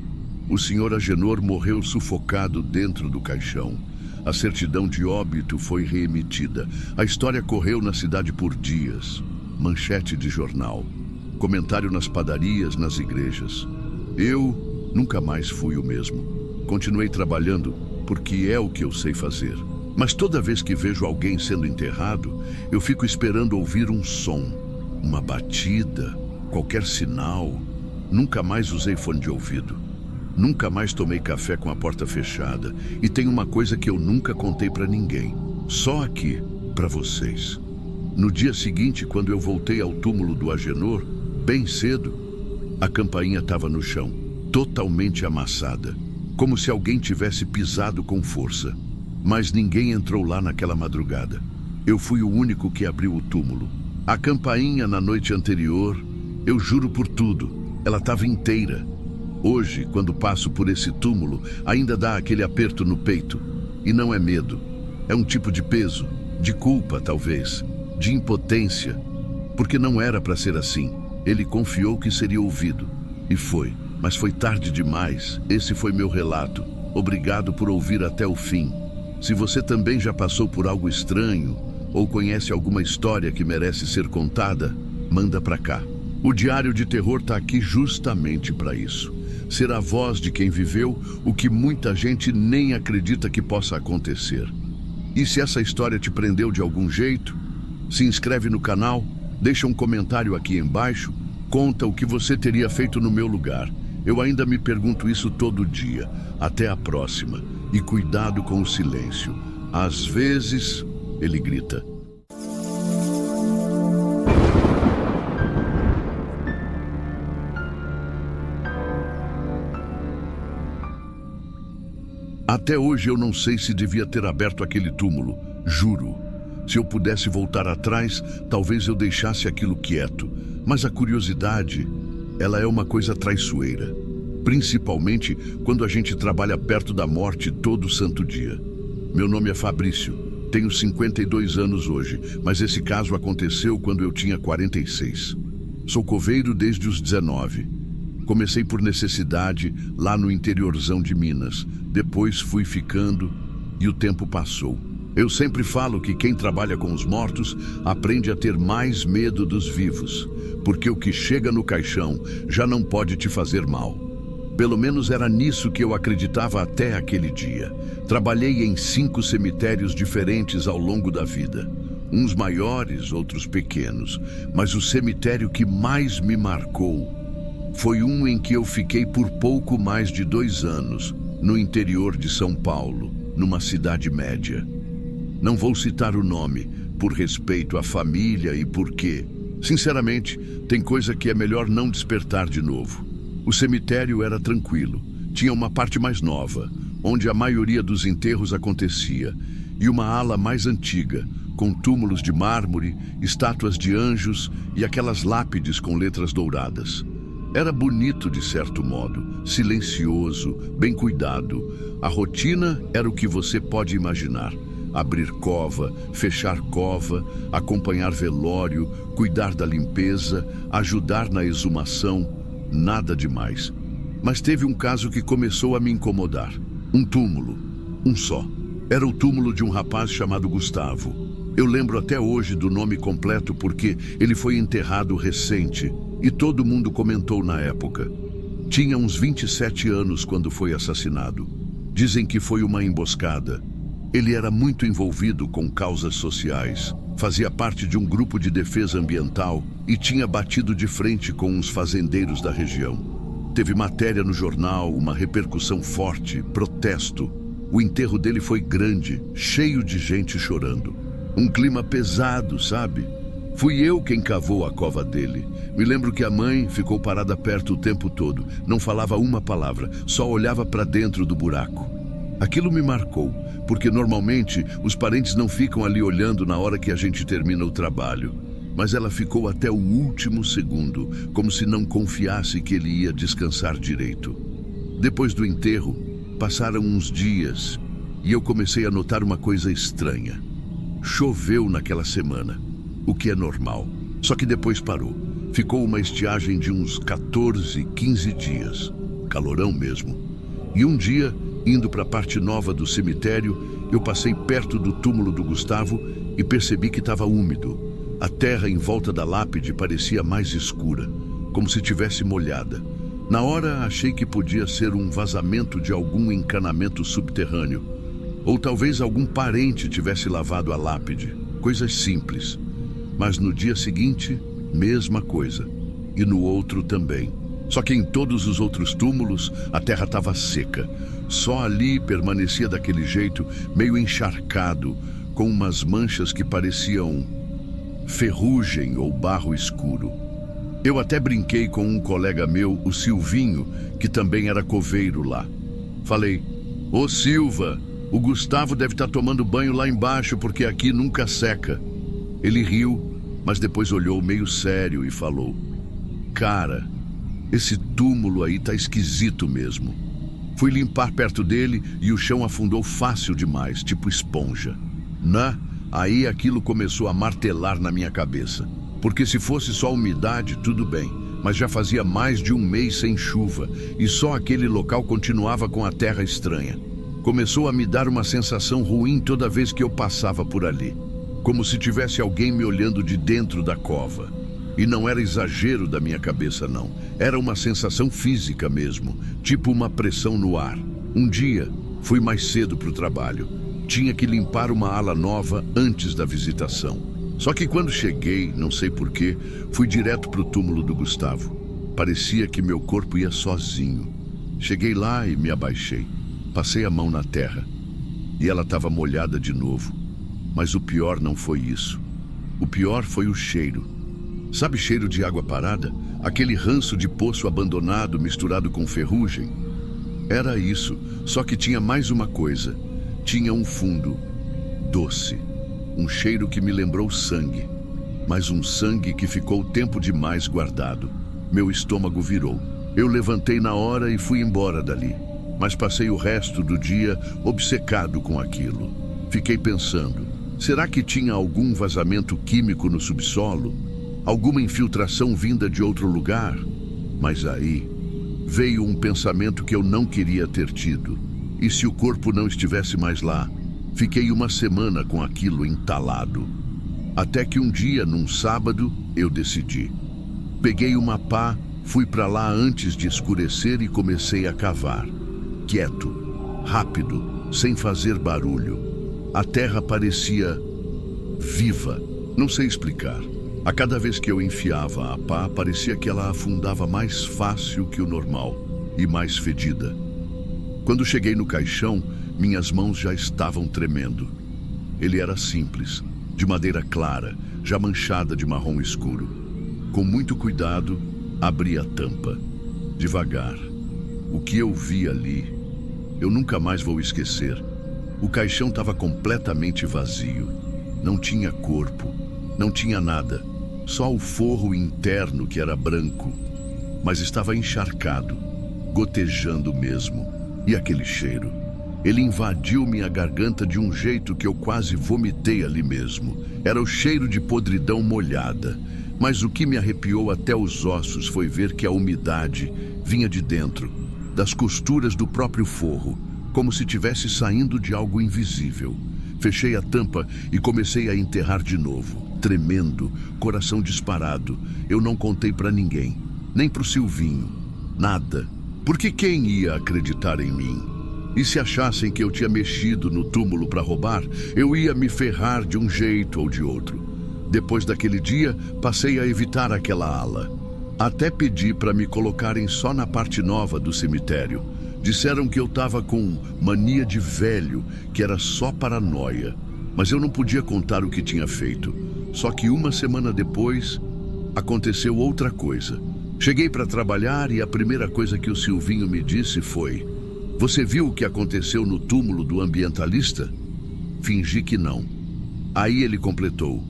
Speaker 1: O Sr. Agenor morreu sufocado dentro do caixão. A certidão de óbito foi reemitida. A história correu na cidade por dias. Manchete de jornal. Comentário nas padarias, nas igrejas. Eu nunca mais fui o mesmo. Continuei trabalhando porque é o que eu sei fazer. Mas toda vez que vejo alguém sendo enterrado, eu fico esperando ouvir um som, uma batida, qualquer sinal. Nunca mais usei fone de ouvido. Nunca mais tomei café com a porta fechada. E tem uma coisa que eu nunca contei para ninguém. Só aqui, para vocês. No dia seguinte, quando eu voltei ao túmulo do Agenor, bem cedo, a campainha estava no chão, totalmente amassada, como se alguém tivesse pisado com força. Mas ninguém entrou lá naquela madrugada. Eu fui o único que abriu o túmulo. A campainha na noite anterior, eu juro por tudo, ela estava inteira. Hoje, quando passo por esse túmulo, ainda dá aquele aperto no peito. E não é medo, é um tipo de peso, de culpa talvez, de impotência, porque não era para ser assim. Ele confiou que seria ouvido, e foi. Mas foi tarde demais. Esse foi meu relato. Obrigado por ouvir até o fim. Se você também já passou por algo estranho, ou conhece alguma história que merece ser contada, manda pra cá. O Diário de Terror tá aqui justamente para isso. Ser a voz de quem viveu o que muita gente nem acredita que possa acontecer. E se essa história te prendeu de algum jeito, se inscreve no canal, deixa um comentário aqui embaixo, conta o que você teria feito no meu lugar. Eu ainda me pergunto isso todo dia. Até a próxima. E cuidado com o silêncio. Às vezes, ele grita. Até hoje eu não sei se devia ter aberto aquele túmulo, juro. Se eu pudesse voltar atrás, talvez eu deixasse aquilo quieto. Mas a curiosidade, ela é uma coisa traiçoeira. Principalmente quando a gente trabalha perto da morte todo santo dia. Meu nome é Fabrício, tenho 52 anos hoje, mas esse caso aconteceu quando eu tinha 46. Sou coveiro desde os 19. Comecei por necessidade lá no interiorzão de Minas. Depois fui ficando e o tempo passou. Eu sempre falo que quem trabalha com os mortos aprende a ter mais medo dos vivos, porque o que chega no caixão já não pode te fazer mal. Pelo menos era nisso que eu acreditava até aquele dia. Trabalhei em 5 cemitérios diferentes ao longo da vida. Uns maiores, outros pequenos. Mas o cemitério que mais me marcou foi um em que eu fiquei por pouco mais de 2 anos, no interior de São Paulo, numa cidade média. Não vou citar o nome, por respeito à família e porque, sinceramente, tem coisa que é melhor não despertar de novo. O cemitério era tranquilo. Tinha uma parte mais nova, onde a maioria dos enterros acontecia, e uma ala mais antiga, com túmulos de mármore, estátuas de anjos e aquelas lápides com letras douradas. Era bonito de certo modo, silencioso, bem cuidado. A rotina era o que você pode imaginar. Abrir cova, fechar cova, acompanhar velório, cuidar da limpeza, ajudar na exumação, nada demais. Mas teve um caso que começou a me incomodar. Um túmulo, um só. Era o túmulo de um rapaz chamado Gustavo. Eu lembro até hoje do nome completo porque ele foi enterrado recente e todo mundo comentou na época. Tinha uns 27 anos quando foi assassinado. Dizem que foi uma emboscada. Ele era muito envolvido com causas sociais, fazia parte de um grupo de defesa ambiental e tinha batido de frente com os fazendeiros da região. Teve matéria no jornal, uma repercussão forte, protesto. O enterro dele foi grande, cheio de gente chorando. Um clima pesado, sabe? Fui eu quem cavou a cova dele. Me lembro que a mãe ficou parada perto o tempo todo, não falava uma palavra, só olhava para dentro do buraco. Aquilo me marcou, porque normalmente os parentes não ficam ali olhando na hora que a gente termina o trabalho. Mas ela ficou até o último segundo, como se não confiasse que ele ia descansar direito. Depois do enterro, passaram uns dias e eu comecei a notar uma coisa estranha. Choveu naquela semana, o que é normal, só que depois parou. Ficou uma estiagem de uns 14, 15 dias, calorão mesmo. E um dia, indo para a parte nova do cemitério, eu passei perto do túmulo do Gustavo e percebi que estava úmido. A terra em volta da lápide parecia mais escura, como se tivesse molhada. Na hora achei que podia ser um vazamento de algum encanamento subterrâneo. Ou talvez algum parente tivesse lavado a lápide. Coisas simples. Mas no dia seguinte, mesma coisa. E no outro também. Só que em todos os outros túmulos, a terra estava seca. Só ali permanecia daquele jeito, meio encharcado, com umas manchas que pareciam ferrugem ou barro escuro. Eu até brinquei com um colega meu, o Silvinho, que também era coveiro lá. Falei: "Ô Silva, o Gustavo deve estar tomando banho lá embaixo porque aqui nunca seca." Ele riu, mas depois olhou meio sério e falou: "Cara, esse túmulo aí tá esquisito mesmo." Fui limpar perto dele e o chão afundou fácil demais, tipo esponja. Aí aquilo começou a martelar na minha cabeça. Porque se fosse só umidade, tudo bem, mas já fazia mais de um mês sem chuva e só aquele local continuava com a terra estranha. Começou a me dar uma sensação ruim toda vez que eu passava por ali, como se tivesse alguém me olhando de dentro da cova. E não era exagero da minha cabeça, não. Era uma sensação física mesmo, tipo uma pressão no ar. Um dia, fui mais cedo para o trabalho. Tinha que limpar uma ala nova antes da visitação. Só que quando cheguei, não sei porquê, fui direto para o túmulo do Gustavo. Parecia que meu corpo ia sozinho. Cheguei lá e me abaixei. Passei a mão na terra. E ela estava molhada de novo. Mas o pior não foi isso. O pior foi o cheiro. Sabe cheiro de água parada? Aquele ranço de poço abandonado misturado com ferrugem? Era isso, só que tinha mais uma coisa. Tinha um fundo doce. Um cheiro que me lembrou sangue, mas um sangue que ficou tempo demais guardado. Meu estômago virou. Eu levantei na hora e fui embora dali, mas passei o resto do dia obcecado com aquilo. Fiquei pensando, será que tinha algum vazamento químico no subsolo? Alguma infiltração vinda de outro lugar? Mas aí veio um pensamento que eu não queria ter tido. E se o corpo não estivesse mais lá? Fiquei uma semana com aquilo entalado. Até que um dia, num sábado, eu decidi. Peguei uma pá, fui para lá antes de escurecer e comecei a cavar. Quieto, rápido, sem fazer barulho. A terra parecia viva, não sei explicar. A cada vez que eu enfiava a pá, parecia que ela afundava mais fácil que o normal e mais fedida. Quando cheguei no caixão, minhas mãos já estavam tremendo. Ele era simples, de madeira clara, já manchada de marrom escuro. Com muito cuidado, abri a tampa. Devagar. O que eu vi ali, eu nunca mais vou esquecer. O caixão estava completamente vazio. Não tinha corpo, não tinha nada. Só o forro interno que era branco. Mas estava encharcado, gotejando mesmo. E aquele cheiro? Ele invadiu minha garganta de um jeito que eu quase vomitei ali mesmo. Era o cheiro de podridão molhada. Mas o que me arrepiou até os ossos foi ver que a umidade vinha de dentro, das costuras do próprio forro, como se tivesse saindo de algo invisível. Fechei a tampa e comecei a enterrar de novo, tremendo, coração disparado. Eu não contei para ninguém, nem pro Silvinho, nada. Porque quem ia acreditar em mim? E se achassem que eu tinha mexido no túmulo para roubar, eu ia me ferrar de um jeito ou de outro. Depois daquele dia, passei a evitar aquela ala. Até pedi para me colocarem só na parte nova do cemitério. Disseram que eu estava com mania de velho, que era só paranoia. Mas eu não podia contar o que tinha feito. Só que uma semana depois, aconteceu outra coisa. Cheguei para trabalhar e a primeira coisa que o Silvinho me disse foi: "Você viu o que aconteceu no túmulo do ambientalista?" Fingi que não. Aí ele completou: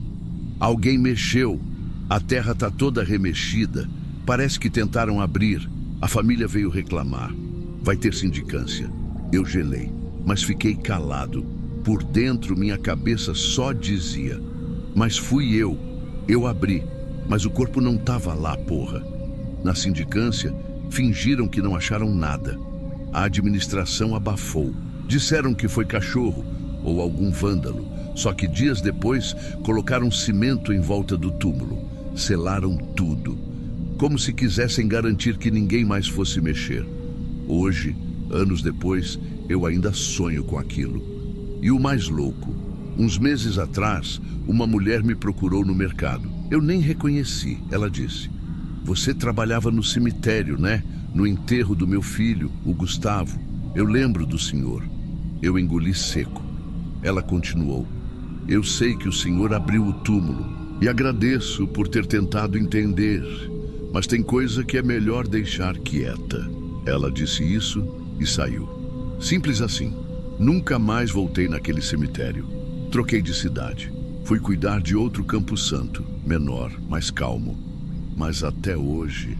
Speaker 1: "Alguém mexeu. A terra está toda remexida. Parece que tentaram abrir. A família veio reclamar. Vai ter sindicância." Eu gelei, mas fiquei calado. Por dentro, minha cabeça só dizia: "Mas fui eu. Eu abri. Mas o corpo não estava lá, porra." Na sindicância, fingiram que não acharam nada. A administração abafou. Disseram que foi cachorro ou algum vândalo. Só que dias depois, colocaram cimento em volta do túmulo. Selaram tudo, como se quisessem garantir que ninguém mais fosse mexer. Hoje, anos depois, eu ainda sonho com aquilo. E o mais louco, uns meses atrás, uma mulher me procurou no mercado. Eu nem reconheci. Ela disse: "Você trabalhava no cemitério, né? No enterro do meu filho, o Gustavo. Eu lembro do senhor." Eu engoli seco. Ela continuou: "Eu sei que o senhor abriu o túmulo e agradeço por ter tentado entender, mas tem coisa que é melhor deixar quieta." Ela disse isso e saiu. Simples assim. Nunca mais voltei naquele cemitério. Troquei de cidade. Fui cuidar de outro Campo Santo, menor, mais calmo. Mas até hoje,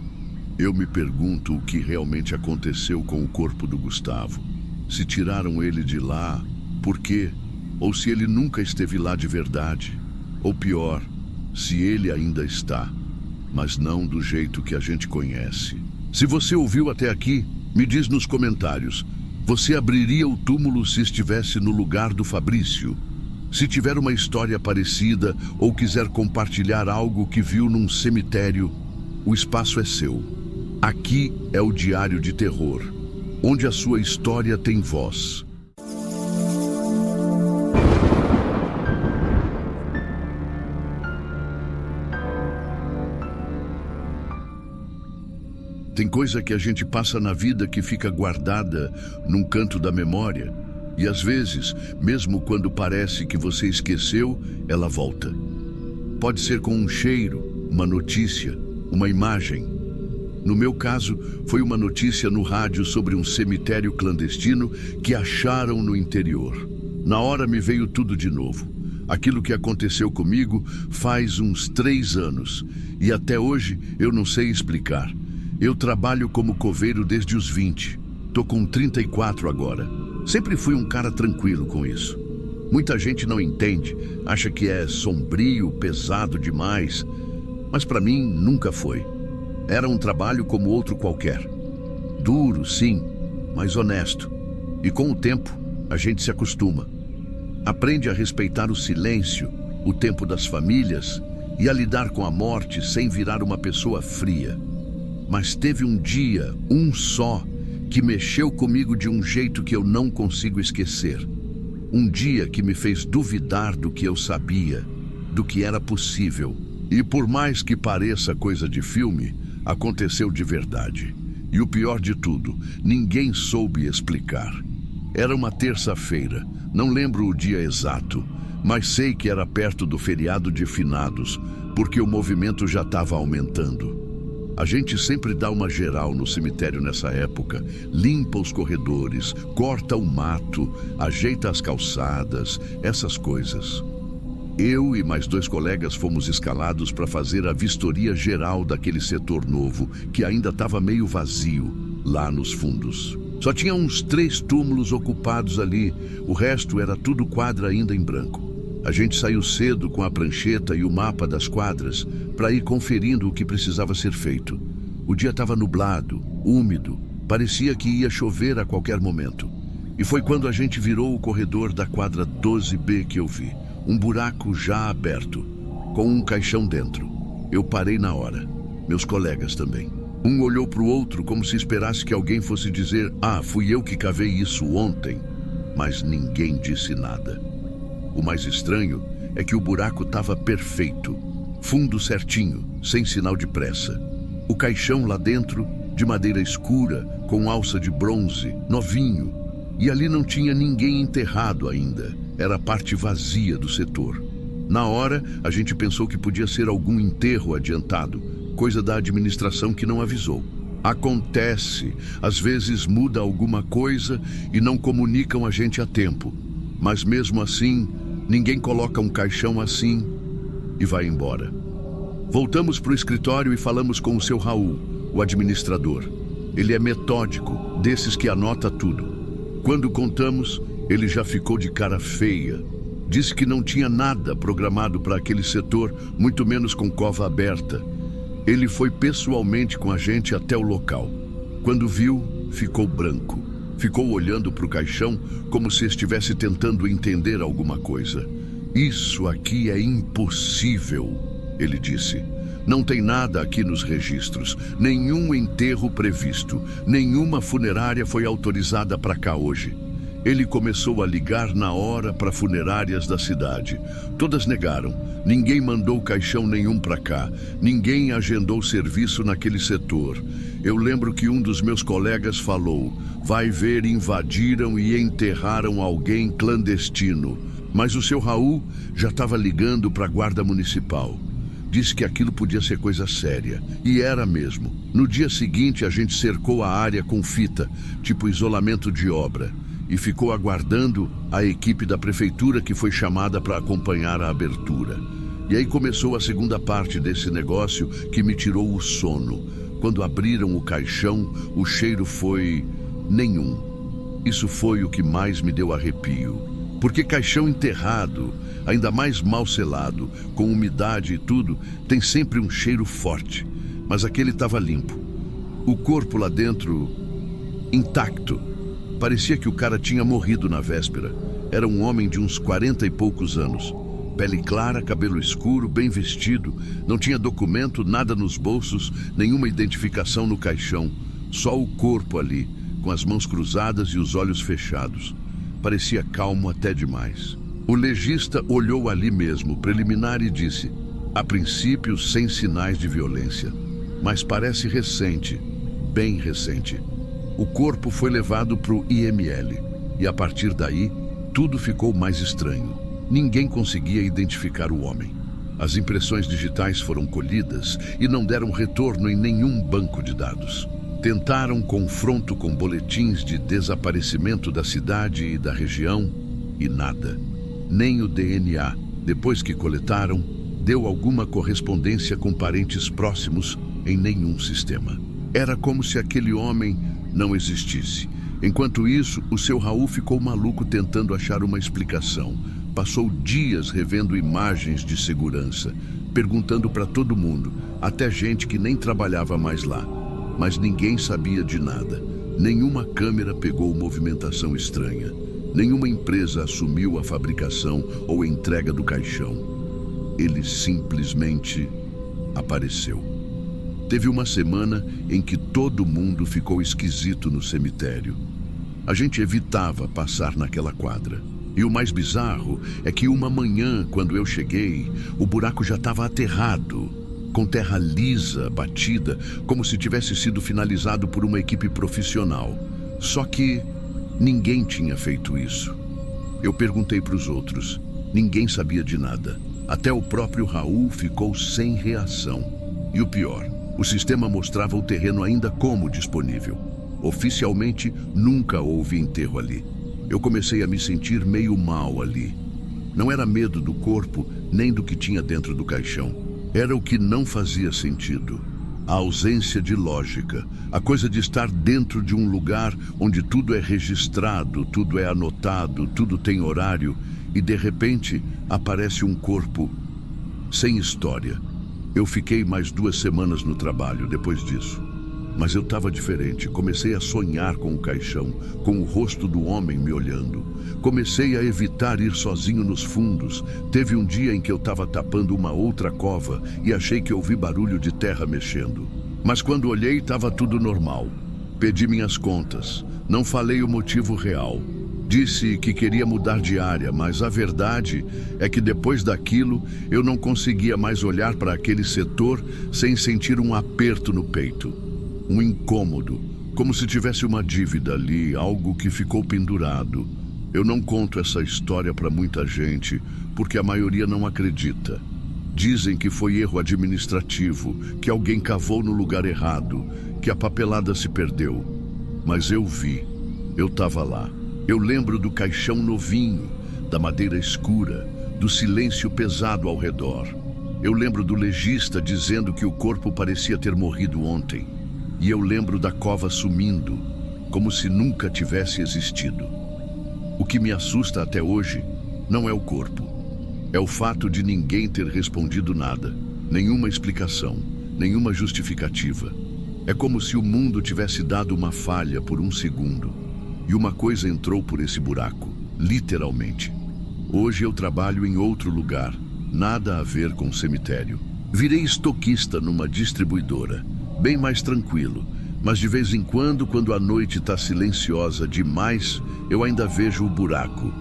Speaker 1: eu me pergunto o que realmente aconteceu com o corpo do Gustavo. Se tiraram ele de lá, por quê? Ou se ele nunca esteve lá de verdade. Ou pior, se ele ainda está, mas não do jeito que a gente conhece. Se você ouviu até aqui, me diz nos comentários: você abriria o túmulo se estivesse no lugar do Fabrício? Se tiver uma história parecida ou quiser compartilhar algo que viu num cemitério, o espaço é seu. Aqui é o Diário de Terror, onde a sua história tem voz. Tem coisa que a gente passa na vida que fica guardada num canto da memória. E às vezes, mesmo quando parece que você esqueceu, ela volta. Pode ser com um cheiro, uma notícia, uma imagem. No meu caso, foi uma notícia no rádio sobre um cemitério clandestino que acharam no interior. Na hora me veio tudo de novo. Aquilo que aconteceu comigo faz uns 3 anos. E até hoje eu não sei explicar. Eu trabalho como coveiro desde os 20. Tô com 34 agora. Sempre fui um cara tranquilo com isso. Muita gente não entende, acha que é sombrio, pesado demais. Mas para mim nunca foi. Era um trabalho como outro qualquer. Duro, sim, mas honesto. E com o tempo, a gente se acostuma. Aprende a respeitar o silêncio, o tempo das famílias e a lidar com a morte sem virar uma pessoa fria. Mas teve um dia, um só, que mexeu comigo de um jeito que eu não consigo esquecer. Um dia que me fez duvidar do que eu sabia, do que era possível. E por mais que pareça coisa de filme, aconteceu de verdade. E o pior de tudo, ninguém soube explicar. Era uma terça-feira, não lembro o dia exato, mas sei que era perto do feriado de finados, porque o movimento já estava aumentando. A gente sempre dá uma geral no cemitério nessa época, limpa os corredores, corta o mato, ajeita as calçadas, essas coisas. Eu e mais 2 colegas fomos escalados para fazer a vistoria geral daquele setor novo, que ainda estava meio vazio, lá nos fundos. Só tinha uns 3 túmulos ocupados ali, o resto era tudo quadra ainda em branco. A gente saiu cedo com a prancheta e o mapa das quadras para ir conferindo o que precisava ser feito. O dia estava nublado, úmido, parecia que ia chover a qualquer momento. E foi quando a gente virou o corredor da quadra 12B que eu vi. Um buraco já aberto, com um caixão dentro. Eu parei na hora. Meus colegas também. Um olhou para o outro como se esperasse que alguém fosse dizer: "Ah, fui eu que cavei isso ontem." Mas ninguém disse nada. O mais estranho é que o buraco estava perfeito. Fundo certinho, sem sinal de pressa. O caixão lá dentro, de madeira escura, com alça de bronze, novinho. E ali não tinha ninguém enterrado ainda. Era a parte vazia do setor. Na hora, a gente pensou que podia ser algum enterro adiantado, coisa da administração que não avisou. Acontece, às vezes muda alguma coisa e não comunicam a gente a tempo. Mas mesmo assim, ninguém coloca um caixão assim e vai embora. Voltamos para o escritório e falamos com o seu Raul, o administrador. Ele é metódico, desses que anota tudo. Quando contamos, ele já ficou de cara feia. Disse que não tinha nada programado para aquele setor, muito menos com cova aberta. Ele foi pessoalmente com a gente até o local. Quando viu, ficou branco. Ficou olhando para o caixão como se estivesse tentando entender alguma coisa. "Isso aqui é impossível", ele disse. "Não tem nada aqui nos registros, nenhum enterro previsto, nenhuma funerária foi autorizada para cá hoje." Ele começou a ligar na hora para funerárias da cidade. Todas negaram. Ninguém mandou caixão nenhum para cá. Ninguém agendou serviço naquele setor. Eu lembro que um dos meus colegas falou: "Vai ver, invadiram e enterraram alguém clandestino." Mas o seu Raul já estava ligando para a guarda municipal. Disse que aquilo podia ser coisa séria. E era mesmo. No dia seguinte, a gente cercou a área com fita, tipo isolamento de obra. E ficou aguardando a equipe da prefeitura que foi chamada para acompanhar a abertura. E aí começou a segunda parte desse negócio que me tirou o sono. Quando abriram o caixão, o cheiro foi nenhum. Isso foi o que mais me deu arrepio. Porque caixão enterrado, ainda mais mal selado, com umidade e tudo, tem sempre um cheiro forte. Mas aquele estava limpo. O corpo lá dentro, intacto. Parecia que o cara tinha morrido na véspera. Era um homem de uns 40 e poucos anos. Pele clara, cabelo escuro, bem vestido. Não tinha documento, nada nos bolsos, nenhuma identificação no caixão. Só o corpo ali, com as mãos cruzadas e os olhos fechados. Parecia calmo até demais. O legista olhou ali mesmo, preliminar, e disse: "A princípio, sem sinais de violência. Mas parece recente, bem recente." O corpo foi levado para o IML e a partir daí tudo ficou mais estranho. Ninguém conseguia identificar o homem. As impressões digitais foram colhidas e não deram retorno em nenhum banco de dados. Tentaram confronto com boletins de desaparecimento da cidade e da região e nada. Nem o DNA, depois que coletaram, deu alguma correspondência com parentes próximos em nenhum sistema. Era como se aquele homem não existisse. Enquanto isso, o seu Raul ficou maluco tentando achar uma explicação. Passou dias revendo imagens de segurança, perguntando para todo mundo, até gente que nem trabalhava mais lá. Mas ninguém sabia de nada. Nenhuma câmera pegou movimentação estranha. Nenhuma empresa assumiu a fabricação ou entrega do caixão. Ele simplesmente apareceu. Teve uma semana em que todo mundo ficou esquisito no cemitério. A gente evitava passar naquela quadra. E o mais bizarro é que uma manhã, quando eu cheguei, o buraco já estava aterrado, com terra lisa, batida, como se tivesse sido finalizado por uma equipe profissional. Só que ninguém tinha feito isso. Eu perguntei para os outros. Ninguém sabia de nada. Até o próprio Raul ficou sem reação. E o pior, O sistema mostrava o terreno ainda como disponível. Oficialmente, nunca houve enterro ali. Eu comecei a me sentir meio mal ali. Não era medo do corpo, nem do que tinha dentro do caixão. Era o que não fazia sentido. A ausência de lógica. A coisa de estar dentro de um lugar onde tudo é registrado, tudo é anotado, tudo tem horário, e de repente aparece um corpo sem história. Eu fiquei mais 2 semanas no trabalho depois disso. Mas eu estava diferente. Comecei a sonhar com o caixão, com o rosto do homem me olhando. Comecei a evitar ir sozinho nos fundos. Teve um dia em que eu estava tapando uma outra cova e achei que ouvi barulho de terra mexendo. Mas quando olhei, estava tudo normal. Pedi minhas contas. Não falei o motivo real. Disse que queria mudar de área, mas a verdade é que depois daquilo eu não conseguia mais olhar para aquele setor sem sentir um aperto no peito. Um incômodo, como se tivesse uma dívida ali, algo que ficou pendurado. Eu não conto essa história para muita gente, porque a maioria não acredita. Dizem que foi erro administrativo, que alguém cavou no lugar errado, que a papelada se perdeu. Mas eu vi, eu estava lá. Eu lembro do caixão novinho, da madeira escura, do silêncio pesado ao redor. Eu lembro do legista dizendo que o corpo parecia ter morrido ontem. E eu lembro da cova sumindo, como se nunca tivesse existido. O que me assusta até hoje não é o corpo. É o fato de ninguém ter respondido nada, nenhuma explicação, nenhuma justificativa. É como se o mundo tivesse dado uma falha por um segundo. E uma coisa entrou por esse buraco, literalmente. Hoje eu trabalho em outro lugar, nada a ver com cemitério. Virei estoquista numa distribuidora. Bem mais tranquilo, mas de vez em quando a noite está silenciosa demais, eu ainda vejo o buraco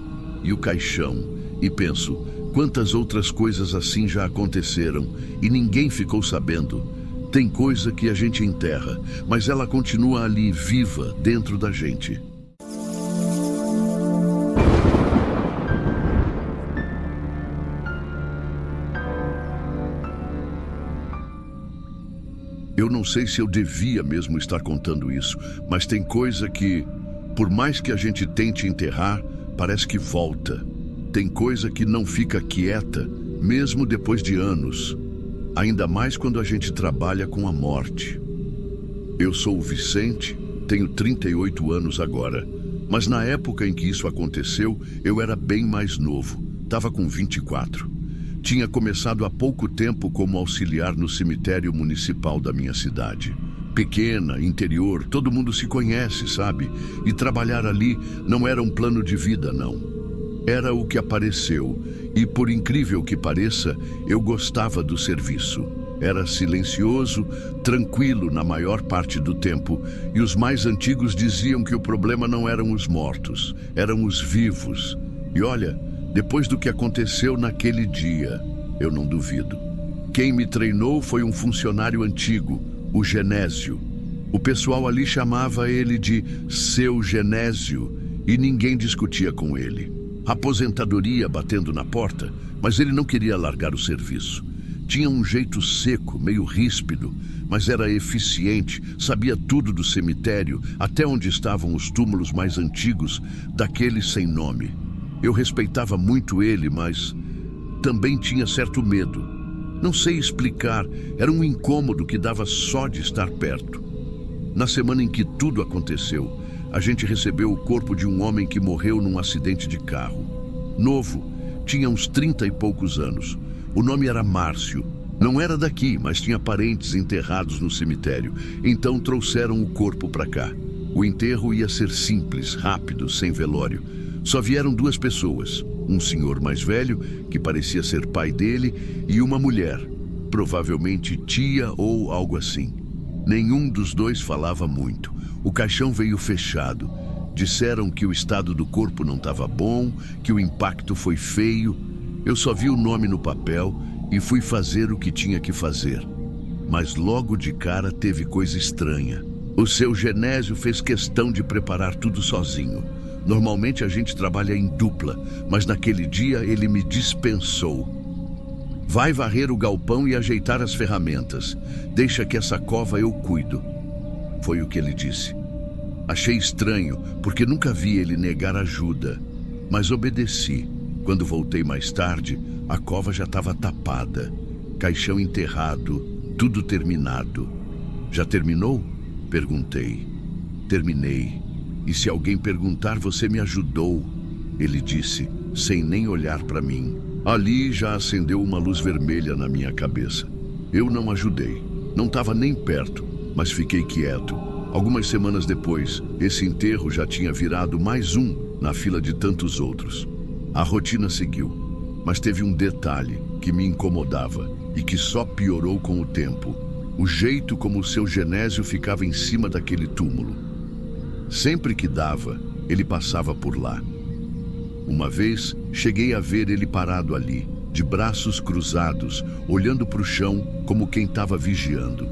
Speaker 1: e o caixão e penso, quantas outras coisas assim já aconteceram e ninguém ficou sabendo. Tem coisa que a gente enterra, mas ela continua ali, viva, dentro da gente. Eu não sei se eu devia mesmo estar contando isso, mas tem coisa que, por mais que a gente tente enterrar, parece que volta. Tem coisa que não fica quieta, mesmo depois de anos. Ainda mais quando a gente trabalha com a morte. Eu sou o Vicente, tenho 38 anos agora, mas na época em que isso aconteceu, eu era bem mais novo, estava com 24. Tinha começado há pouco tempo como auxiliar no cemitério municipal da minha cidade. Pequena, interior, todo mundo se conhece, sabe? E trabalhar ali não era um plano de vida, não. Era o que apareceu. E por incrível que pareça, eu gostava do serviço. Era silencioso, tranquilo na maior parte do tempo. E os mais antigos diziam que o problema não eram os mortos, eram os vivos. E olha, depois do que aconteceu naquele dia, eu não duvido. Quem me treinou foi um funcionário antigo, o Genésio. O pessoal ali chamava ele de Seu Genésio e ninguém discutia com ele. Aposentadoria batendo na porta, mas ele não queria largar o serviço. Tinha um jeito seco, meio ríspido, mas era eficiente, sabia tudo do cemitério, até onde estavam os túmulos mais antigos, daqueles sem nome. Eu respeitava muito ele, mas também tinha certo medo. Não sei explicar, era um incômodo que dava só de estar perto. Na semana em que tudo aconteceu, a gente recebeu o corpo de um homem que morreu num acidente de carro. Novo, tinha uns 30 e poucos anos. O nome era Márcio. Não era daqui, mas tinha parentes enterrados no cemitério. Então trouxeram o corpo para cá. O enterro ia ser simples, rápido, sem velório. Só vieram 2 pessoas, um senhor mais velho, que parecia ser pai dele, e uma mulher, provavelmente tia ou algo assim. Nenhum dos 2 falava muito. O caixão veio fechado. Disseram que o estado do corpo não estava bom, que o impacto foi feio. Eu só vi o nome no papel e fui fazer o que tinha que fazer. Mas logo de cara teve coisa estranha. O seu Genésio fez questão de preparar tudo sozinho. Normalmente a gente trabalha em dupla, mas naquele dia ele me dispensou. Vai varrer o galpão e ajeitar as ferramentas. Deixa que essa cova eu cuido. Foi o que ele disse. Achei estranho, porque nunca vi ele negar ajuda, mas obedeci. Quando voltei mais tarde, a cova já estava tapada, caixão enterrado, tudo terminado. Já terminou? Perguntei. Terminei. E se alguém perguntar, você me ajudou? Ele disse, sem nem olhar para mim. Ali já acendeu uma luz vermelha na minha cabeça. Eu não ajudei. Não estava nem perto, mas fiquei quieto. Algumas semanas depois, esse enterro já tinha virado mais um na fila de tantos outros. A rotina seguiu, mas teve um detalhe que me incomodava e que só piorou com o tempo. O jeito como o seu Genésio ficava em cima daquele túmulo. Sempre que dava, ele passava por lá. Uma vez, cheguei a ver ele parado ali, de braços cruzados, olhando para o chão como quem estava vigiando.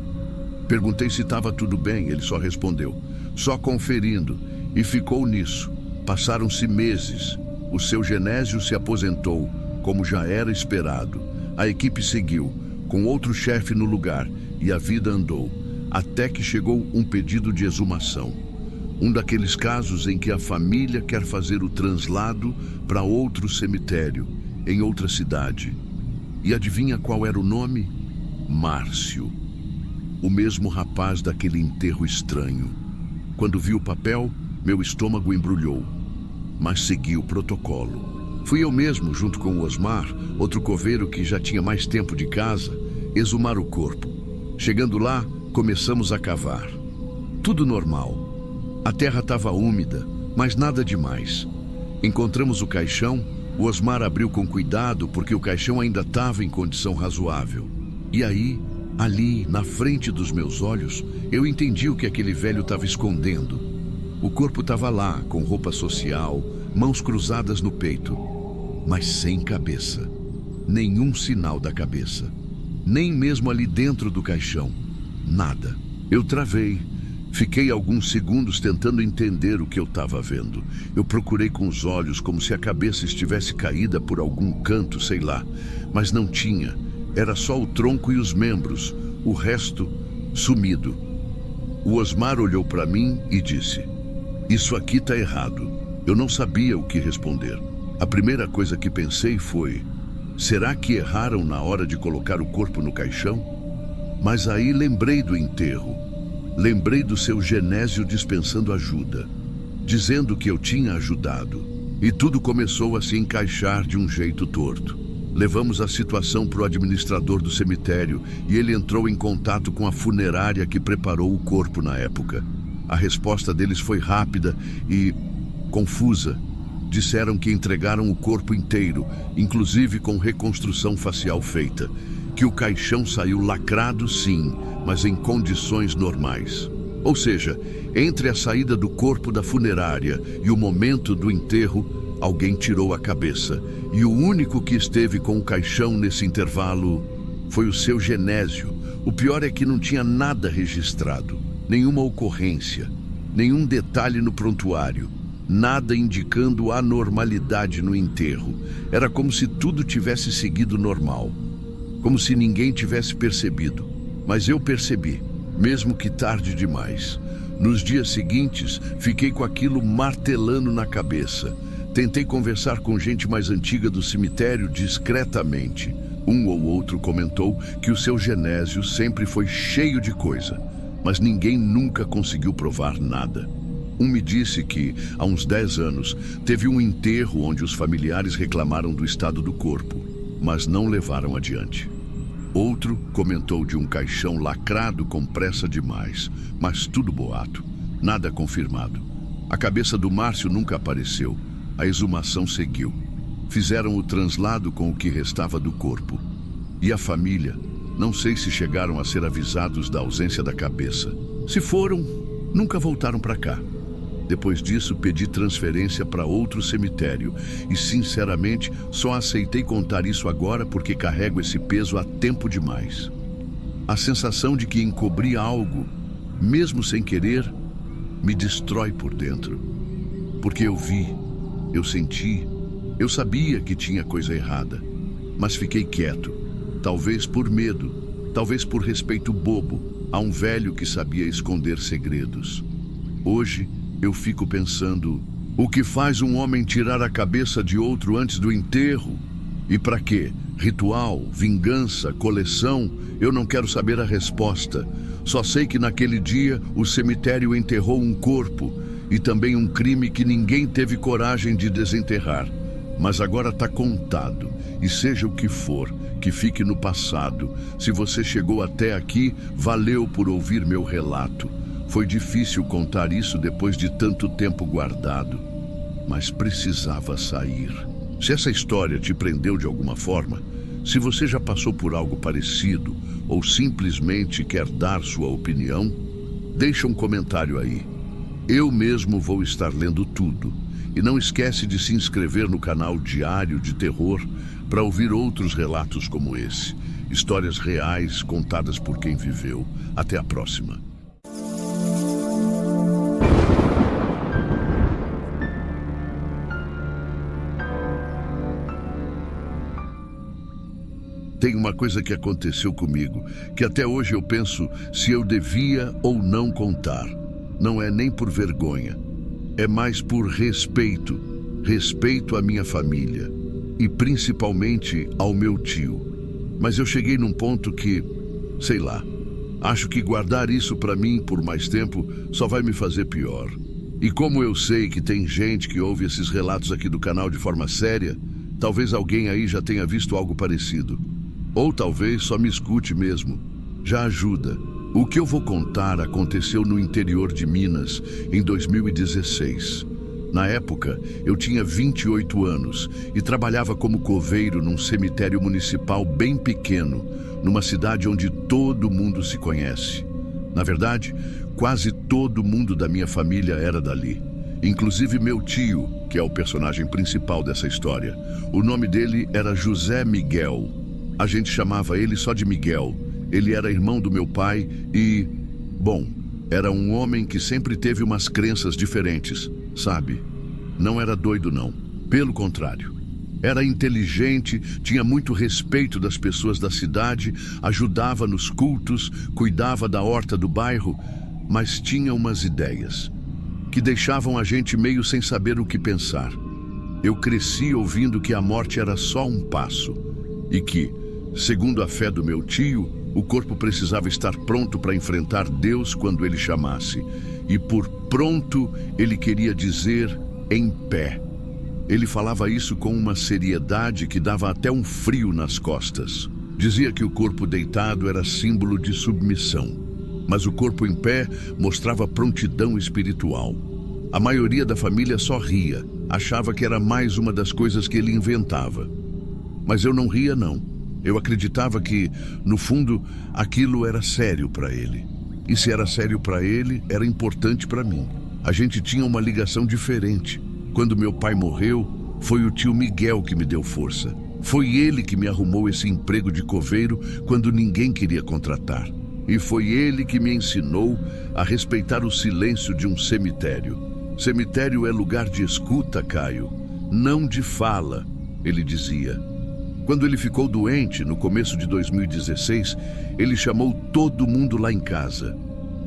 Speaker 1: Perguntei se estava tudo bem, ele só respondeu, só conferindo, e ficou nisso. Passaram-se meses. O seu Genésio se aposentou, como já era esperado. A equipe seguiu, com outro chefe no lugar, e a vida andou, até que chegou um pedido de exumação. Um daqueles casos em que a família quer fazer o translado para outro cemitério, em outra cidade. E adivinha qual era o nome? Márcio. O mesmo rapaz daquele enterro estranho. Quando vi o papel, meu estômago embrulhou. Mas segui o protocolo. Fui eu mesmo, junto com o Osmar, outro coveiro que já tinha mais tempo de casa, exumar o corpo. Chegando lá, começamos a cavar. Tudo normal. A terra estava úmida, mas nada demais. Encontramos o caixão, o Osmar abriu com cuidado porque o caixão ainda estava em condição razoável. E aí, ali, na frente dos meus olhos, eu entendi o que aquele velho estava escondendo. O corpo estava lá, com roupa social, mãos cruzadas no peito, mas sem cabeça. Nenhum sinal da cabeça. Nem mesmo ali dentro do caixão. Nada. Eu travei. Fiquei alguns segundos tentando entender o que eu estava vendo. Eu procurei com os olhos como se a cabeça estivesse caída por algum canto, sei lá. Mas não tinha. Era só o tronco e os membros. O resto, sumido. O Osmar olhou para mim e disse, isso aqui está errado. Eu não sabia o que responder. A primeira coisa que pensei foi, será que erraram na hora de colocar o corpo no caixão? Mas aí lembrei do enterro. Lembrei do seu Genésio dispensando ajuda, dizendo que eu tinha ajudado. E tudo começou a se encaixar de um jeito torto. Levamos a situação para o administrador do cemitério e ele entrou em contato com a funerária que preparou o corpo na época. A resposta deles foi rápida e confusa. Disseram que entregaram o corpo inteiro, inclusive com reconstrução facial feita. Que o caixão saiu lacrado, sim, mas em condições normais. Ou seja, entre a saída do corpo da funerária e o momento do enterro, alguém tirou a cabeça. E o único que esteve com o caixão nesse intervalo foi o seu Genésio. O pior é que não tinha nada registrado. Nenhuma ocorrência, nenhum detalhe no prontuário, nada indicando anormalidade no enterro. Era como se tudo tivesse seguido normal, como se ninguém tivesse percebido. Mas eu percebi, mesmo que tarde demais. Nos dias seguintes, fiquei com aquilo martelando na cabeça. Tentei conversar com gente mais antiga do cemitério discretamente. Um ou outro comentou que o seu Genésio sempre foi cheio de coisa, mas ninguém nunca conseguiu provar nada. Um me disse que, há uns 10 anos, teve um enterro onde os familiares reclamaram do estado do corpo, mas não levaram adiante. Outro comentou de um caixão lacrado com pressa demais, mas tudo boato, nada confirmado. A cabeça do Márcio nunca apareceu, a exumação seguiu. Fizeram o translado com o que restava do corpo. E a família? Não sei se chegaram a ser avisados da ausência da cabeça. Se foram, nunca voltaram para cá. Depois disso, pedi transferência para outro cemitério e, sinceramente, só aceitei contar isso agora porque carrego esse peso há tempo demais. A sensação de que encobri algo, mesmo sem querer, me destrói por dentro. Porque eu vi, eu senti, eu sabia que tinha coisa errada, mas fiquei quieto. Talvez por medo, talvez por respeito bobo a um velho que sabia esconder segredos. Hoje eu fico pensando, o que faz um homem tirar a cabeça de outro antes do enterro? E para quê? Ritual, vingança, coleção? Eu não quero saber a resposta. Só sei que naquele dia o cemitério enterrou um corpo e também um crime que ninguém teve coragem de desenterrar. Mas agora está contado, e seja o que for, que fique no passado. Se você chegou até aqui, valeu por ouvir meu relato. Foi difícil contar isso depois de tanto tempo guardado, mas precisava sair. Se essa história te prendeu de alguma forma, se você já passou por algo parecido ou simplesmente quer dar sua opinião, deixa um comentário aí. Eu mesmo vou estar lendo tudo. E não esquece de se inscrever no canal Diário de Terror para ouvir outros relatos como esse. Histórias reais contadas por quem viveu. Até a próxima. Tem uma coisa que aconteceu comigo, que até hoje eu penso se eu devia ou não contar. Não é nem por vergonha, é mais por respeito. Respeito à minha família e principalmente ao meu tio. Mas eu cheguei num ponto que, sei lá, acho que guardar isso para mim por mais tempo só vai me fazer pior. E como eu sei que tem gente que ouve esses relatos aqui do canal de forma séria, talvez alguém aí já tenha visto algo parecido. Ou talvez só me escute mesmo. Já ajuda. O que eu vou contar aconteceu no interior de Minas, em 2016. Na época, eu tinha 28 anos e trabalhava como coveiro num cemitério municipal bem pequeno, numa cidade onde todo mundo se conhece. Na verdade, quase todo mundo da minha família era dali. Inclusive meu tio, que é o personagem principal dessa história. O nome dele era José Miguel. A gente chamava ele só de Miguel. Ele era irmão do meu pai e, bom, era um homem que sempre teve umas crenças diferentes, sabe? Não era doido, não. Pelo contrário. Era inteligente, tinha muito respeito das pessoas da cidade, ajudava nos cultos, cuidava da horta do bairro, mas tinha umas ideias que deixavam a gente meio sem saber o que pensar. Eu cresci ouvindo que a morte era só um passo e que, segundo a fé do meu tio, o corpo precisava estar pronto para enfrentar Deus quando ele chamasse. E por pronto, ele queria dizer em pé. Ele falava isso com uma seriedade que dava até um frio nas costas. Dizia que o corpo deitado era símbolo de submissão, mas o corpo em pé mostrava prontidão espiritual. A maioria da família só ria, achava que era mais uma das coisas que ele inventava. Mas eu não ria, não. Eu acreditava que, no fundo, aquilo era sério para ele. E se era sério para ele, era importante para mim. A gente tinha uma ligação diferente. Quando meu pai morreu, foi o tio Miguel que me deu força. Foi ele que me arrumou esse emprego de coveiro quando ninguém queria contratar. E foi ele que me ensinou a respeitar o silêncio de um cemitério. Cemitério é lugar de escuta, Caio, não de fala, ele dizia. Quando ele ficou doente, no começo de 2016, ele chamou todo mundo lá em casa.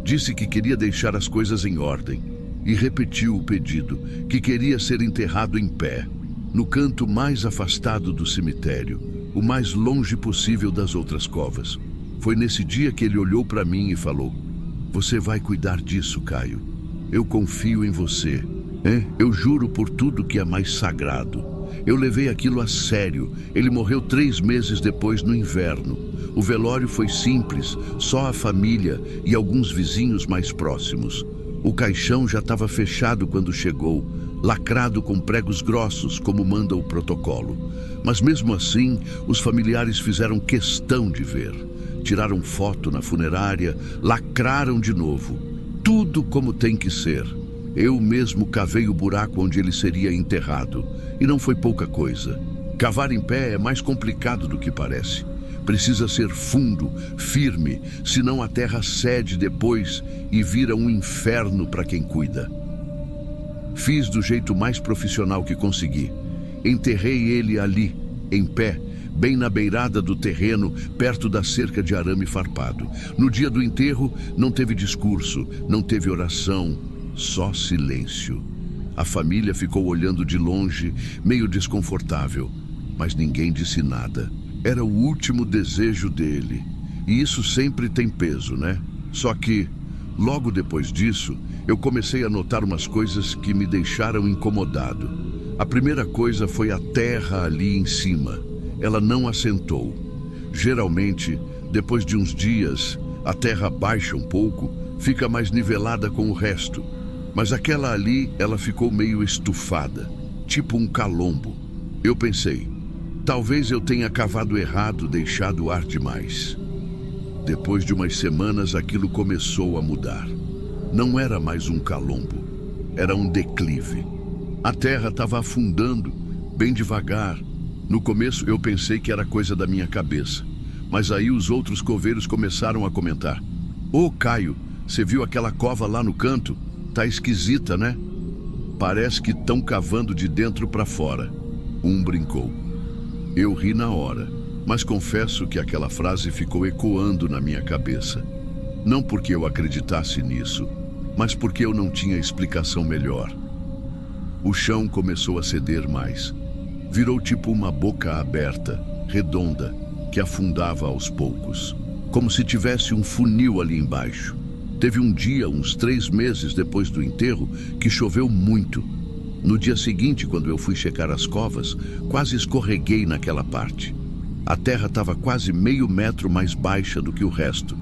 Speaker 1: Disse que queria deixar as coisas em ordem e repetiu o pedido, que queria ser enterrado em pé, no canto mais afastado do cemitério, o mais longe possível das outras covas. Foi nesse dia que ele olhou para mim e falou: "Você vai cuidar disso, Caio. Eu confio em você. Eu juro por tudo que é mais sagrado." Eu levei aquilo a sério. Ele morreu 3 meses depois, no inverno. O velório foi simples, só a família e alguns vizinhos mais próximos. O caixão já estava fechado quando chegou, lacrado com pregos grossos, como manda o protocolo. Mas mesmo assim, os familiares fizeram questão de ver. Tiraram foto na funerária, lacraram de novo. Tudo como tem que ser. Eu mesmo cavei o buraco onde ele seria enterrado. E não foi pouca coisa. Cavar em pé é mais complicado do que parece. Precisa ser fundo, firme, senão a terra cede depois e vira um inferno para quem cuida. Fiz do jeito mais profissional que consegui. Enterrei ele ali, em pé, bem na beirada do terreno, perto da cerca de arame farpado. No dia do enterro, não teve discurso, não teve oração, só silêncio. A família ficou olhando de longe, meio desconfortável, mas ninguém disse nada. Era o último desejo dele. E isso sempre tem peso, né? Só que, logo depois disso, eu comecei a notar umas coisas que me deixaram incomodado. A primeira coisa foi a terra ali em cima. Ela não assentou. Geralmente, depois de uns dias, a terra baixa um pouco, fica mais nivelada com o resto. Mas aquela ali, ela ficou meio estufada, tipo um calombo. Eu pensei, talvez eu tenha cavado errado, deixado o ar demais. Depois de umas semanas, aquilo começou a mudar. Não era mais um calombo, era um declive. A terra estava afundando, bem devagar. No começo eu pensei que era coisa da minha cabeça. Mas aí os outros coveiros começaram a comentar. Ô, Caio, você viu aquela cova lá no canto? Tá esquisita, né? Parece que estão cavando de dentro para fora. Um brincou. Eu ri na hora, mas confesso que aquela frase ficou ecoando na minha cabeça. Não porque eu acreditasse nisso, mas porque eu não tinha explicação melhor. O chão começou a ceder mais. Virou tipo uma boca aberta, redonda, que afundava aos poucos, como se tivesse um funil ali embaixo. Teve um dia, uns 3 meses depois do enterro, que choveu muito. No dia seguinte, quando eu fui checar as covas, quase escorreguei naquela parte. A terra estava quase meio metro mais baixa do que o resto.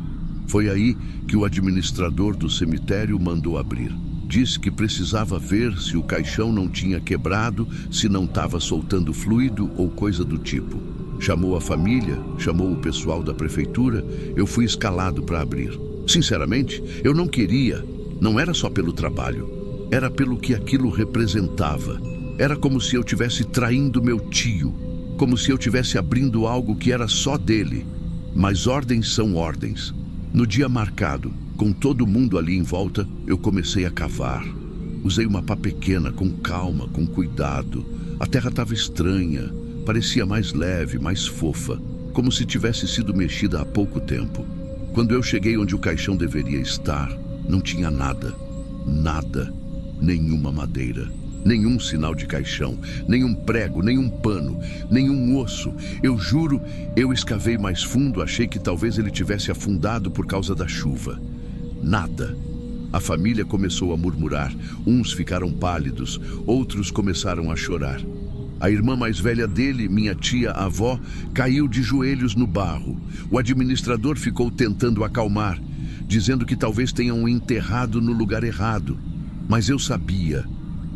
Speaker 1: Foi aí que o administrador do cemitério mandou abrir. Disse que precisava ver se o caixão não tinha quebrado, se não estava soltando fluido ou coisa do tipo. Chamou a família, chamou o pessoal da prefeitura, eu fui escalado para abrir. Sinceramente, eu não queria, não era só pelo trabalho, era pelo que aquilo representava. Era como se eu estivesse traindo meu tio, como se eu estivesse abrindo algo que era só dele. Mas ordens são ordens. No dia marcado, com todo mundo ali em volta, eu comecei a cavar. Usei uma pá pequena, com calma, com cuidado. A terra estava estranha, parecia mais leve, mais fofa, como se tivesse sido mexida há pouco tempo. Quando eu cheguei onde o caixão deveria estar, não tinha nada, nada, nenhuma madeira, nenhum sinal de caixão, nenhum prego, nenhum pano, nenhum osso. Eu juro, eu escavei mais fundo, achei que talvez ele tivesse afundado por causa da chuva. Nada. A família começou a murmurar, uns ficaram pálidos, outros começaram a chorar. A irmã mais velha dele, minha tia-avó, caiu de joelhos no barro. O administrador ficou tentando acalmar, dizendo que talvez tenham enterrado no lugar errado. Mas eu sabia.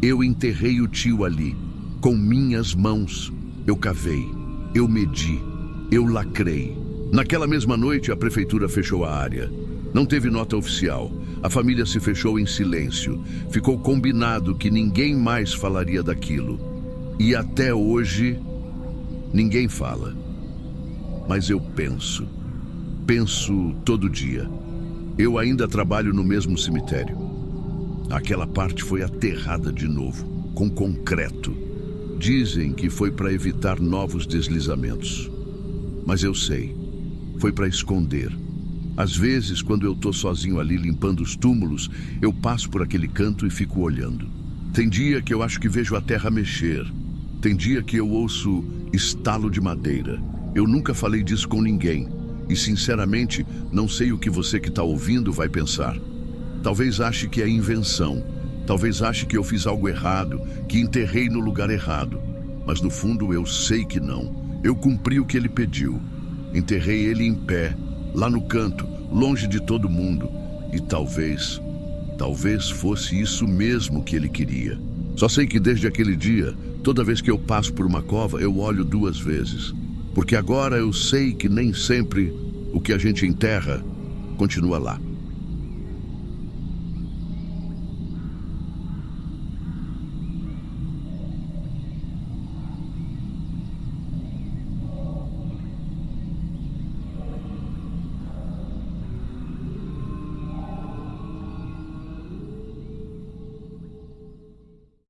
Speaker 1: Eu enterrei o tio ali, com minhas mãos. Eu cavei, eu medi, eu lacrei. Naquela mesma noite, a prefeitura fechou a área. Não teve nota oficial. A família se fechou em silêncio. Ficou combinado que ninguém mais falaria daquilo. E até hoje, ninguém fala. Mas eu penso todo dia. Eu ainda trabalho no mesmo cemitério. Aquela parte foi aterrada de novo, com concreto. Dizem que foi para evitar novos deslizamentos. Mas eu sei, foi para esconder. Às vezes, quando eu tô sozinho ali limpando os túmulos, eu passo por aquele canto e fico olhando. Tem dia que eu acho que vejo a terra mexer. Tem dia que eu ouço estalo de madeira. Eu nunca falei disso com ninguém. E, sinceramente, não sei o que você que está ouvindo vai pensar. Talvez ache que é invenção. Talvez ache que eu fiz algo errado, que enterrei no lugar errado. Mas, no fundo, eu sei que não. Eu cumpri o que ele pediu. Enterrei ele em pé, lá no canto, longe de todo mundo. E talvez fosse isso mesmo que ele queria. Só sei que desde aquele dia, toda vez que eu passo por uma cova, eu olho 2 vezes. Porque agora eu sei que nem sempre o que a gente enterra continua lá.